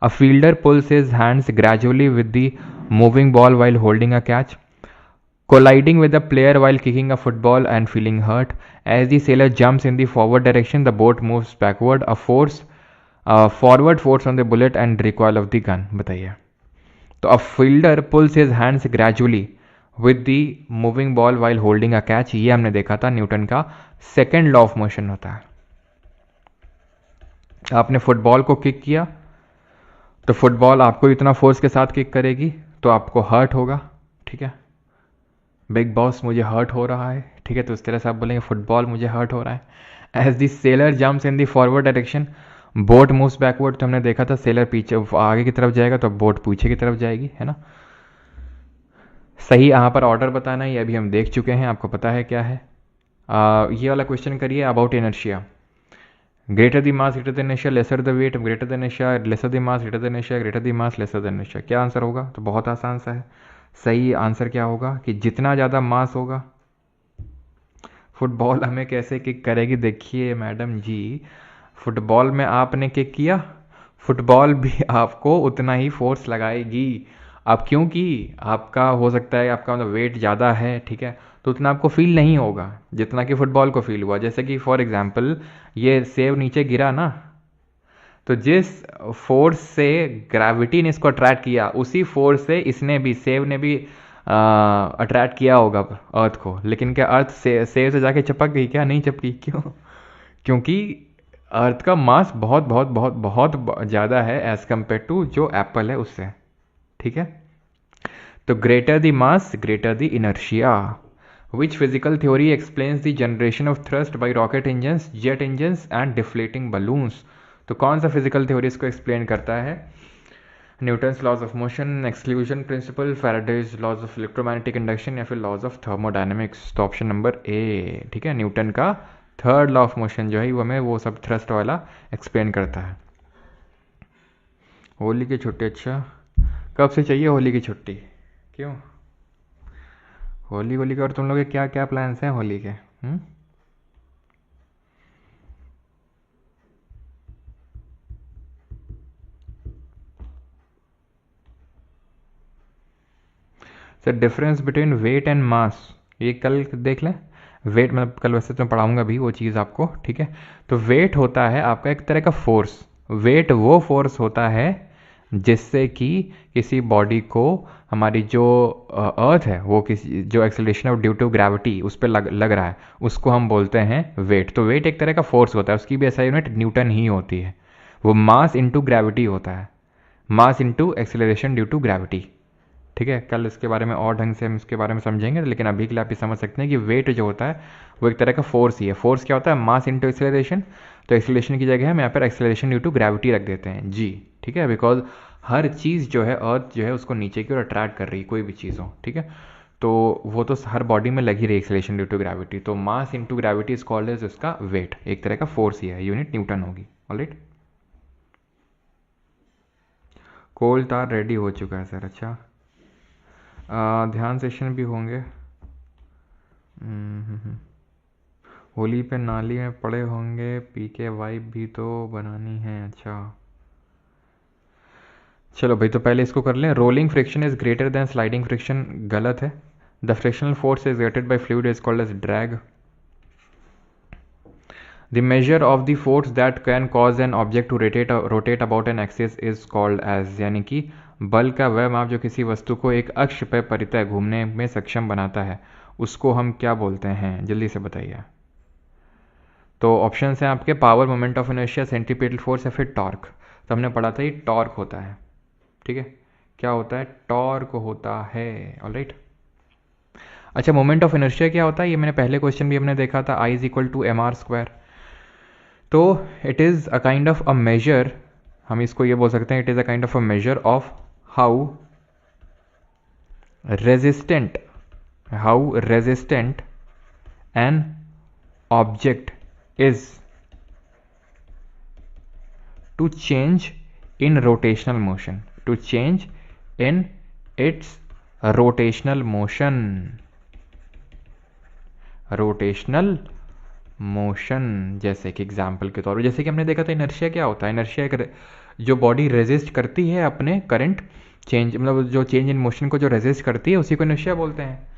A fielder pulls his hands gradually with the moving ball while holding a catch, colliding with the player while kicking a football and feeling hurt. As the sailor jumps in the forward direction, the boat moves backward. Forward force on the bullet and recoil of the gun. बताइए। तो a fielder pulls his hands gradually with the moving ball while holding a catch, ये हमने देखा था Newton का second law of motion होता है। आपने फुटबॉल को किक किया तो फुटबॉल आपको इतना फोर्स के साथ किक करेगी तो आपको हर्ट होगा। ठीक है, बिग बॉस मुझे हर्ट हो रहा है। ठीक है, तो उस तरह से आप बोलेंगे फुटबॉल मुझे हर्ट हो रहा है। As the sailor jumps in the forward direction, boat moves backward. तो हमने देखा था सेलर पीछे आगे की तरफ जाएगा तो बोट पीछे की तरफ जाएगी, है ना। सही यहाँ पर ऑर्डर बताना है, ये अभी हम देख चुके हैं, आपको पता है क्या है। ये वाला क्वेश्चन करिए about inertia. Greater the mass greater the inertia lesser the weight, greater the inertia lesser the mass greater the inertia greater the mass lesser the inertia. क्या आंसर होगा, तो बहुत आसान सा है। सही आंसर क्या होगा कि जितना ज़्यादा मास होगा, फुटबॉल हमें कैसे किक करेगी। देखिए मैडम जी, फुटबॉल में आपने किक किया, फुटबॉल भी आपको उतना ही फोर्स लगाएगी। अब क्योंकि आपका हो सकता है आपका मतलब वेट ज़्यादा है, ठीक है, तो उतना आपको फील नहीं होगा जितना कि फुटबॉल को फील हुआ। जैसे कि फॉर एग्जांपल ये सेव नीचे गिरा ना, तो जिस फोर्स से ग्रेविटी ने इसको अट्रैक्ट किया, उसी फोर्स से इसने भी, सेव ने भी अट्रैक्ट किया होगा अर्थ को। लेकिन क्या अर्थ सेव से जाके चिपक गई, क्या नहीं चिपकी, क्यों? क्योंकि अर्थ का मास बहुत बहुत बहुत बहुत ज़्यादा है एज कम्पेयर टू जो एप्पल है उससे। ठीक है, तो greater the mass greater the inertia. Which physical theory explains the generation of thrust by rocket engines, jet engines and deflating balloons. तो कौन सा फिजिकल थ्योरी इसको एक्सप्लेन करता है? Newton's laws of motion, exclusion principle, Faraday's laws of electromagnetic induction या फिर laws of thermodynamics. तो option number A, ठीक है, न्यूटन का थर्ड लॉ ऑफ मोशन जो है वो हमें वो सब थ्रस्ट वाला एक्सप्लेन करता है। होली की छुट्टी, अच्छा कब से चाहिए होली की छुट्टी? क्यों होली का, और तुम लोग के क्या क्या प्लान्स हैं होली के? Sir difference between weight and mass, ये कल देख लें। वेट मतलब कल वैसे तो मैं पढ़ाऊंगा भी वो चीज़ आपको, ठीक है। तो वेट होता है आपका एक तरह का फोर्स। वेट वो फोर्स होता है जिससे कि किसी बॉडी को, हमारी जो अर्थ है वो किसी जो acceleration of due to gravity उस पर लग रहा है, उसको हम बोलते हैं वेट। तो वेट एक तरह का फोर्स होता है, उसकी भी ऐसा यूनिट न्यूटन ही होती है। वो मास इंटू ग्रेविटी होता है, mass into acceleration due to gravity. ठीक है, कल इसके बारे में और ढंग से हम इसके बारे में समझेंगे, लेकिन अभी के लिए आप ये समझ सकते हैं कि वेट जो होता है वो एक तरह का फोर्स ही है। फोर्स क्या होता है? Mass into acceleration. तो एक्सेलरेशन की जगह हम यहाँ पर एक्सेलरेशन ड्यू टू ग्रेविटी रख देते हैं जी, ठीक है, बिकॉज हर चीज़ जो है अर्थ जो है उसको नीचे की ओर अट्रैक्ट कर रही है, कोई भी चीज़ हो, ठीक है, तो वो तो हर बॉडी में लगी रही एक्सेलरेशन ड्यू टू ग्रेविटी। तो mass into gravity is called as उसका वेट, एक तरह का फोर्स ही है, यूनिट न्यूटन होगी। ऑलराइट, कोल तार रेडी हो चुका है सर। अच्छा, ध्यान सेशन भी होंगे। होली पे नाली में पड़े होंगे, पी के वाइब भी तो बनानी है। अच्छा चलो भाई, तो पहले इसको कर लें। Rolling friction is greater than sliding friction, गलत है। The frictional force is exerted by fluid is called as drag. The measure of the force that can cause an object to rotate about an axis is called as, यानी कि बल का वह माप जो किसी वस्तु को एक अक्ष पर परितः घूमने में सक्षम बनाता है, उसको हम क्या बोलते हैं? जल्दी से बताइए। तो ऑप्शन हैं आपके power, moment of inertia, centripetal force या फिर टॉर्क। तो हमने पढ़ा था ये टॉर्क होता है, ठीक है, क्या होता है? टॉर्क होता है। ऑलराइट, अच्छा, मोमेंट ऑफ इनर्शिया क्या होता है? ये मैंने पहले क्वेश्चन भी हमने देखा था, I is equal to mr²। तो it is a kind of a measure, हम इसको ये बोल सकते हैं, it is a kind of a measure of how resistant an object is to change in rotational motion, to change in its rotational motion, rotational motion. जैसे कि example के तौर पर, जैसे कि हमने देखा था इनर्शिया क्या होता है? इनर्शिया एक जो बॉडी रेजिस्ट करती है अपने करंट चेंज, मतलब जो चेंज इन मोशन को जो रेजिस्ट करती है उसी को इनर्शिया बोलते हैं।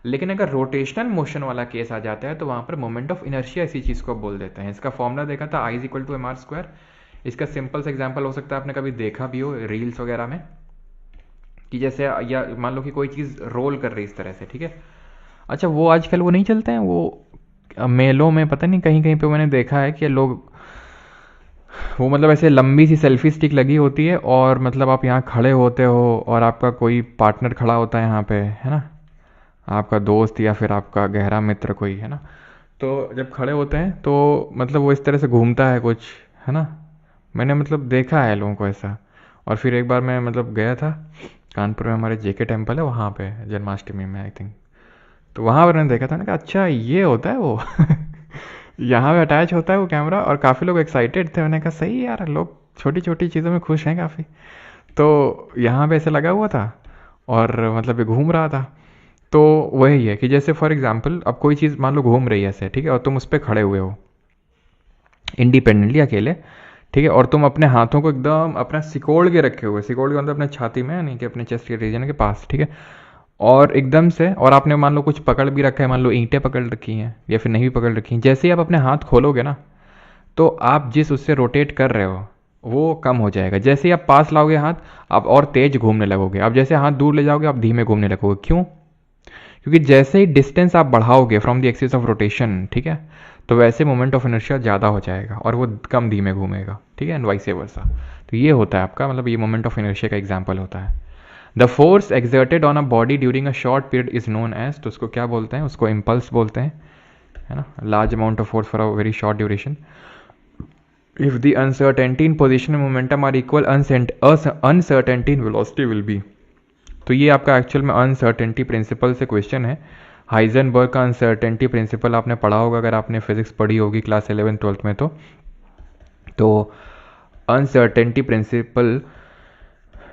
लेकिन अगर रोटेशनल मोशन वाला केस आ जाता है तो वहाँ पर मोमेंट ऑफ इनर्शिया इसी चीज़ को बोल देते हैं। इसका फॉर्मूला देखा था, I is equal to mr²। इसका सिंपल सा एग्जाम्पल हो सकता है, आपने कभी देखा भी हो रील्स वगैरह में, कि जैसे या मान लो कि कोई चीज़ रोल कर रही इस तरह से, ठीक है। अच्छा, वो आजकल वो नहीं चलते हैं, वो मेलों में पता नहीं कहीं कहीं पे मैंने देखा है कि लोग वो मतलब ऐसे लंबी सी सेल्फी स्टिक लगी होती है और मतलब आप यहाँ खड़े होते हो और आपका कोई पार्टनर खड़ा होता है यहाँ पे, है ना, आपका दोस्त या फिर आपका गहरा मित्र कोई, है ना। तो जब खड़े होते हैं तो मतलब वो इस तरह से घूमता है कुछ, है ना, मैंने मतलब देखा है लोगों को ऐसा। और फिर एक बार मैं मतलब गया था कानपुर में, हमारे JK टेम्पल है वहाँ पे, जन्माष्टमी में आई थिंक, तो वहाँ पर मैंने देखा था, मैंने कहा अच्छा ये होता है वो यहाँ पे अटैच होता है वो कैमरा, और काफ़ी लोग एक्साइटेड थे। मैंने कहा सही है यार, लोग छोटी छोटी चीज़ों में खुश हैं काफ़ी। तो यहाँ पे ऐसे लगा हुआ था और मतलब ये घूम रहा था। तो वही है कि जैसे फॉर एग्जांपल अब कोई चीज़ मान लो घूम रही है ऐसे, ठीक है, और तुम उस पर खड़े हुए हो इंडिपेंडेंटली अकेले, ठीक है, और तुम अपने हाथों को एकदम अपना सिकोड़ के रखे हुए, सिकोड़ के मतलब अपने छाती में, यानी कि अपने चेस्ट के रीजन के पास, ठीक है, और एकदम से, और आपने मान लो कुछ पकड़ भी रखा है, मान लो ईंटें पकड़ रखी हैं या फिर नहीं भी पकड़ रखी हैं, जैसे ही आप अपने हाथ खोलोगे ना तो आप जिस उससे रोटेट कर रहे हो वो कम हो जाएगा। जैसे ही आप पास लाओगे हाथ, आप और तेज घूमने लगोगे। आप जैसे हाथ दूर ले जाओगे आप धीमे घूमने लगोगे। क्यों? क्योंकि जैसे ही डिस्टेंस आप बढ़ाओगे from the axis of rotation, ठीक है, तो वैसे मोमेंट ऑफ इनर्शिया ज़्यादा हो जाएगा और वो कम धीमे घूमेगा, ठीक है, एंड वाइस वर्सा। तो ये होता है आपका मतलब ये मोमेंट ऑफ इनर्शिया का एग्जाम्पल होता है। The force exerted on a body during a short period is known as, तो उसको क्या बोलते हैं? उसको इम्पल्स बोलते हैं, है ना, large amount of force for a very short duration. If the uncertainty in position momentum are equal, uncertainty in velocity will be. तो ये आपका एक्चुअल में अनसर्टेनिटी प्रिंसिपल से क्वेश्चन है। हाइजेनबर्ग का अनसर्टेनिटी प्रिंसिपल आपने पढ़ा होगा अगर आपने फिजिक्स पढ़ी होगी क्लास 11th-12th में। तो अनसर्टेनिटी प्रिंसिपल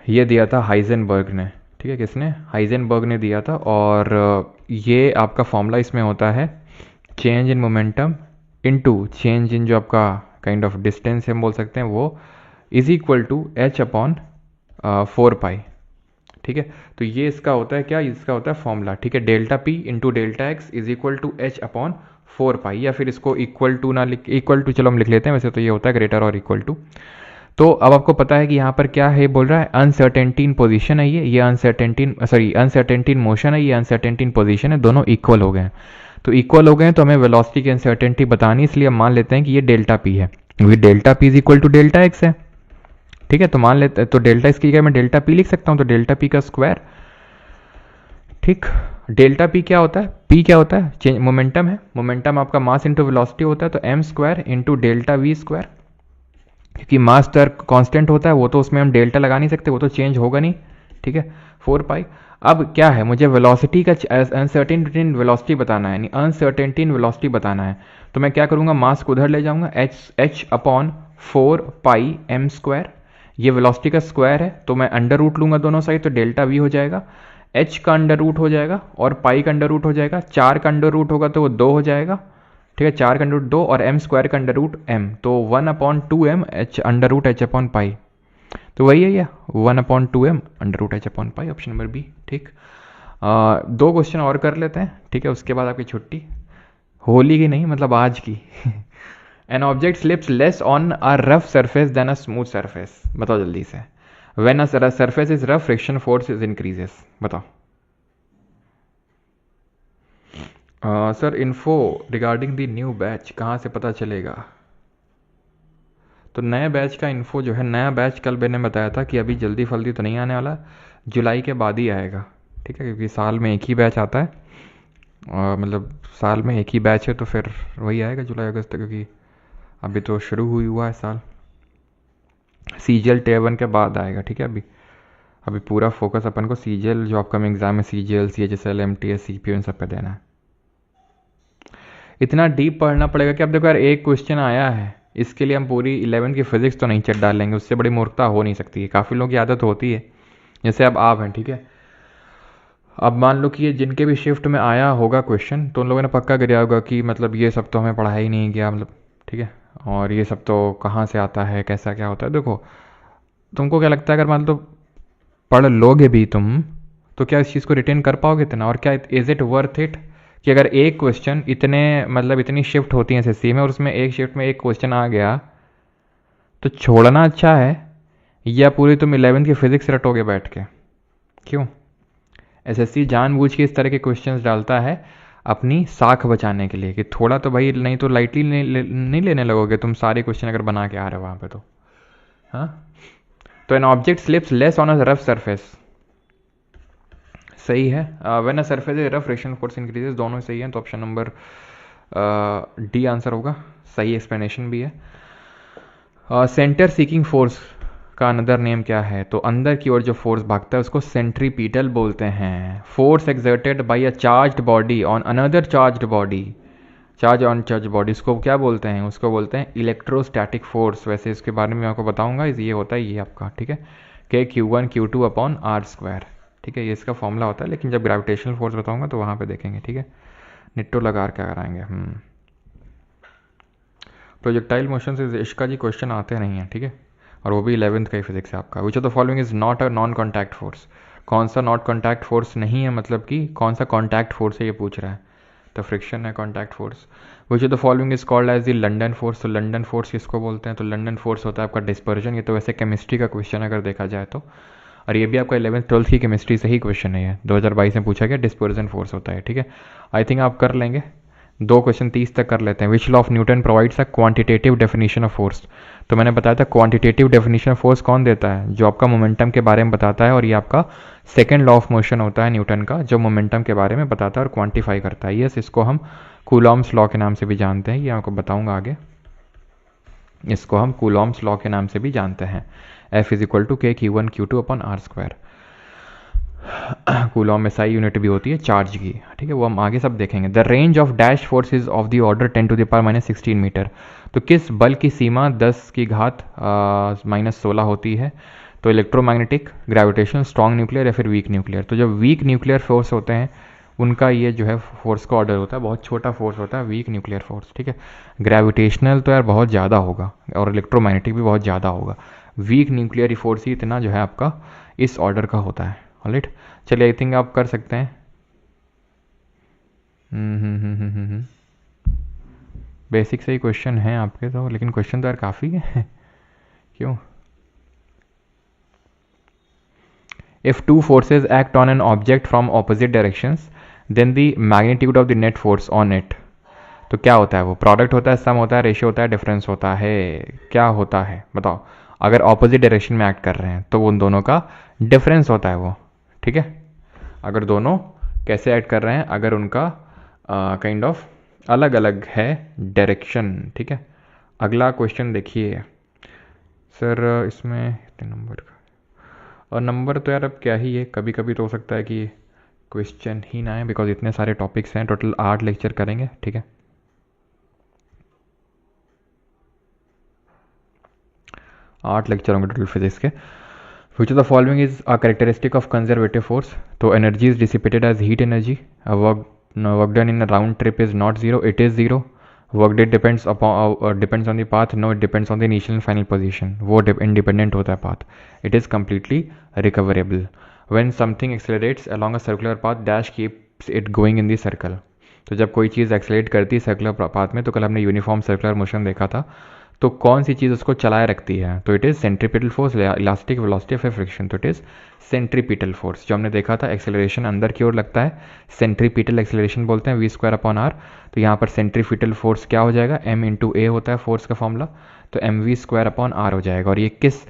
ये दिया था हाइजेनबर्ग ने, ठीक है, किसने? हाइजेनबर्ग ने दिया था। और ये आपका फॉर्मूला इसमें होता है change in momentum into change in जो आपका काइंड ऑफ डिस्टेंस हम बोल सकते हैं वो इज इक्वल टू h/4π, ठीक है। तो ये इसका होता है क्या? इसका होता है फॉर्मूला, ठीक है, delta P into delta X is equal to h/4π, या फिर इसको इक्वल टू ना लिख, इक्वल टू चलो हम लिख लेते हैं, वैसे तो ये होता है ग्रेटर और इक्वल टू। तो अब आपको पता है कि यहाँ पर क्या है, बोल रहा है अनसर्टेनिटी इन पोजीशन है, ये अनसर्टेनिटी इन मोशन है, ये अनसर्टेनिटी इन पोजीशन है, दोनों इक्वल हो गए। तो इक्वल हो गए तो हमें वेलोसिटी की अनसर्टेनिटी बतानी, इसलिए हम मान लेते हैं कि ये डेल्टा P है, क्योंकि delta P is equal to delta X है, ठीक है। तो मान लेते हैं, तो डेल्टा इसकी जगह मैं डेल्टा P लिख सकता हूँ, तो डेल्टा P का स्क्वायर ठीक। डेल्टा पी क्या होता है, पी क्या होता है, चेंज मोमेंटम है, मोमेंटम आपका मास इंटू वेलोसिटी होता है, तो M square into delta V square, क्योंकि मास दर कांस्टेंट होता है वो तो उसमें हम डेल्टा लगा नहीं सकते, वो तो चेंज होगा नहीं, ठीक है, 4 पाई। अब क्या है, मुझे वेलोसिटी का अनसर्टेनिटी इन वेलोसिटी बताना है, यानी अनसर्टेनिटी इन वेलोसिटी बताना है, तो मैं क्या करूंगा, मास को उधर ले जाऊंगा, एच अपॉन 4 पाई एम स्क्वायर, ये वेलोसिटी का स्क्वायर है तो मैं अंडर रूट लूंगा दोनों साइड, तो डेल्टा वी हो जाएगा, एच का अंडर रूट हो जाएगा और पाई का अंडर रूट हो जाएगा, 4 का अंडर रूट होगा तो वो 2 हो जाएगा, ठीक है, 4 का अंडर रूट 2 और एम स्क्वायर का अंडर रूट एम, तो 1/2m H under root H upon pi, तो वही है ये 1/2m under root H upon pi, option number B, ठीक। 2 क्वेश्चन और कर लेते हैं, ठीक है, उसके बाद आपकी छुट्टी, होली की नहीं मतलब आज की। An object slips less on a rough surface than a smooth surface, बताओ जल्दी से। When a surface is rough friction force is increases, बताओ। Sir info regarding the new batch कहाँ से पता चलेगा? तो नए बैच का इन्फो जो है, नया बैच कल मैंने बताया था कि अभी जल्दी फल्दी तो नहीं आने वाला, जुलाई के बाद ही आएगा, ठीक है, क्योंकि साल में एक ही बैच आता है, मतलब साल में एक ही बैच है, तो फिर वही आएगा जुलाई अगस्त तक, क्योंकि अभी तो शुरू हुआ है साल। सीजीएल टेयर 1 के बाद आएगा, ठीक है। अभी पूरा फोकस अपन को सीजीएल जो अपकमिंग एग्जाम है, सीजीएल सीएचएसएल एमटीएस सीपीयू इन सब पे देना है। इतना डीप पढ़ना पड़ेगा कि अब देखो यार एक क्वेश्चन आया है, इसके लिए हम पूरी 11 की फिजिक्स तो नहीं चट डालेंगे, उससे बड़ी मूर्खता हो नहीं सकती है, काफ़ी लोगों की आदत होती है, जैसे अब आप हैं, ठीक है, अब मान लो कि ये जिनके भी शिफ्ट में आया होगा क्वेश्चन, तो उन लोगों ने पक्का कराया होगा कि मतलब ये सब तो हमें पढ़ा ही नहीं गया, मतलब ठीक है, और ये सब तो कहाँ से आता है, कैसा क्या होता है। देखो तुमको क्या लगता है, अगर मान लो पढ़ लोगे भी तुम, तो क्या इस चीज़ को रिटेन कर पाओगे इतना, और क्या इज़ इट वर्थ इट कि अगर एक क्वेश्चन इतने मतलब इतनी शिफ्ट होती है एसएससी में और उसमें एक शिफ्ट में एक क्वेश्चन आ गया, तो छोड़ना अच्छा है या पूरी तुम 11th की फिजिक्स रटोगे बैठ के? क्यों? एसएससी जानबूझ के इस तरह के क्वेश्चंस डालता है अपनी साख बचाने के लिए, कि थोड़ा तो भाई, नहीं तो लाइटली नहीं लेने लगोगे तुम सारे क्वेश्चन अगर बना के आ रहे हो वहाँ पे, तो हाँ। तो N object slips less on a rough surface, सही है। When a surface is rough friction force increases, दोनों सही है, तो ऑप्शन नंबर डी आंसर होगा, सही एक्सप्लेनेशन भी है। सेंटर सीकिंग फोर्स का अनदर नेम क्या है? तो अंदर की ओर जो फोर्स भागता है उसको सेंट्रीपीटल बोलते हैं। Force exerted by a charged body on another charged body, charge on charge body, उसको क्या बोलते हैं? उसको बोलते हैं इलेक्ट्रोस्टैटिक फोर्स। वैसे इसके बारे में मैं आपको बताऊंगा, ये होता है ये आपका, ठीक है, के Q1 Q2 upon r square, ठीक है, ये इसका फॉर्मूला होता है, लेकिन जब ग्रेविटेशनल फोर्स बताऊंगा तो वहाँ पे देखेंगे, ठीक है, निट्टो लगा क्या कराएंगे। प्रोजेक्टाइल मोशन से इश्का जी क्वेश्चन आते नहीं हैं, ठीक है, और वो भी 11th का ही फिजिक्स है आपका। विच of the following is not a non contact force? कौन सा नॉट कॉन्टैक्ट फोर्स नहीं है, मतलब कि कौन सा कॉन्टैक्ट फोर्स है ये पूछ रहा है, तो फ्रिक्शन है contact force. Which of the following is called as the London force? तो लंडन फोर्स किसको बोलते हैं? तो लंडन फोर्स होता है आपका डिस्पर्जन। ये तो वैसे केमिस्ट्री का क्वेश्चन अगर देखा जाए तो, और ये भी आपका 11th-12th की केमिस्ट्री से ही क्वेश्चन है, ये 2022 में पूछा गया, डिस्पर्जन फोर्स होता है, ठीक है। आई थिंक आप कर लेंगे, 2 क्वेश्चन 30 तक कर लेते हैं। Which law of Newton provides a quantitative definition of force? तो मैंने बताया था क्वांटिटेटिव डेफिनेशन ऑफ फोर्स कौन देता है? जो आपका मोमेंटम के बारे में बताता है, और ये आपका सेकंड लॉ ऑफ मोशन होता है न्यूटन का, जो मोमेंटम के बारे में बताता है और क्वांटिफाई करता है। यस, इसको हम कूलॉम्स लॉ के नाम से भी जानते हैं, ये आपको बताऊंगा आगे। इसको हम कूलॉम्स लॉ के नाम से भी जानते हैं। F is equal to k Q1 Q2 upon r square. Coulomb में SI यूनिट भी होती है चार्ज की, ठीक है, वो हम आगे सब देखेंगे। The range of dash force is of the order 10⁻⁻16 metre. तो किस बल की सीमा 10 की घात -16 होती है? तो इलेक्ट्रोमैग्नेटिक, ग्रेविटेशनल, स्ट्रॉन्ग न्यूक्लियर या फिर वीक न्यूक्लियर? तो जो वीक न्यूक्लियर फोर्स होते हैं उनका ये जो है फोर्स का ऑर्डर होता है, बहुत छोटा फोर्स होता है वीक न्यूक्लियर फोर्स, ठीक है। ग्रेविटेशनल तो यार बहुत ज़्यादा होगा और इलेक्ट्रोमैग्नेटिक भी बहुत ज़्यादा होगा, वीक न्यूक्लियर फोर्स ही इतना जो है आपका इस ऑर्डर का होता है। ऑलराइट, चलिए आई थिंक आप कर सकते हैं। बेसिक से ही क्वेश्चन हैं आपके तो, लेकिन क्वेश्चन तो यार काफ़ी है। क्यों? If two forces act on an object from opposite directions then the magnitude of the net force on it. तो क्या होता है वो? प्रोडक्ट होता है, सम होता है, रेशियो होता है, डिफरेंस होता है, क्या होता है बताओ? अगर ऑपोजिट डायरेक्शन में एक्ट कर रहे हैं तो उन दोनों का डिफरेंस होता है वो, ठीक है। अगर दोनों कैसे ऐड कर रहे हैं अगर उनका काइंड ऑफ अलग अलग है डायरेक्शन, ठीक है। अगला क्वेश्चन देखिए सर, इसमें कितने नंबर का, और नंबर तो यार अब क्या ही है, कभी कभी तो हो सकता है कि क्वेश्चन ही ना आए, बिकॉज इतने सारे टॉपिक्स हैं, टोटल 8 लेक्चर करेंगे, ठीक है। 8 लेक्चर होंगे टोटल फिजिक्स के। Which of the following is a characteristic of conservative force? तो energy is dissipated as heat energy, work done in round trip is not zero, it is zero, work that depends on the path, no it depends on the initial and final position, वो independent होता है path, it is completely recoverable. When something accelerates along a circular path dash keeps it going in the circle. तो जब कोई चीज़ accelerate करती है circular path में, तो कल हमने यूनिफॉर्म सर्कुलर मोशन देखा था, तो कौन सी चीज़ उसको चलाए रखती है? तो it is centripetal force, elastic velocity of friction, तो इट इज़ सेंट्रीपिटल फोर्स। जो हमने देखा था एक्सेलरेशन अंदर की ओर लगता है, सेंट्रीपिटल एक्सेलरेशन बोलते हैं, v² तो यहाँ पर सेंट्रीपिटल फोर्स क्या हो जाएगा, m×a होता है फोर्स का फॉर्मूला, तो mv² हो जाएगा। और ये किस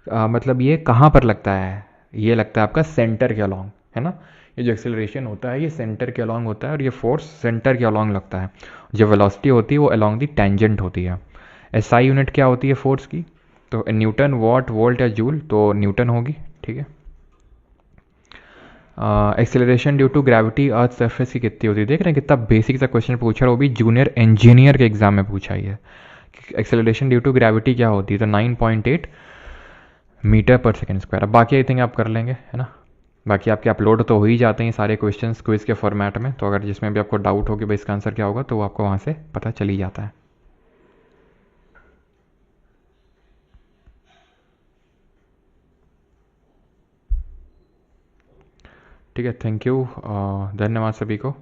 मतलब ये कहाँ पर लगता है? ये लगता है आपका सेंटर के अलॉन्ग, है ना। ये जो एक्सेलरेशन होता है ये सेंटर के अलॉन्ग होता है, और ये फोर्स सेंटर के अलॉन्ग लगता है। जो वेलोसिटी होती है वो अलॉन्ग दी टेंजेंट होती है। एसआई यूनिट क्या होती है फोर्स की? तो न्यूटन, वॉट, वोल्ट या जूल, तो न्यूटन होगी, ठीक है। Acceleration due to gravity earth surface की कितनी होती है? देख रहे हैं कितना बेसिक सा क्वेश्चन पूछा है, वो भी जूनियर इंजीनियर के एग्जाम में पूछा ही है। एक्सेलरेशन ड्यू टू ग्रेविटी क्या होती है? तो 9.8 मीटर पर सेकेंड स्क्वायर। अब बाकी आई थिंक आप कर लेंगे, है ना। बाकी आपके अपलोड तो हो ही जाते हैं सारे क्वेश्चंस क्विज के फॉर्मेट में, तो अगर जिसमें भी आपको डाउट हो कि भाई इसका आंसर क्या होगा, तो वो आपको वहाँ से पता चल ही जाता है। ठीक है, थैंक यू, धन्यवाद सभी को।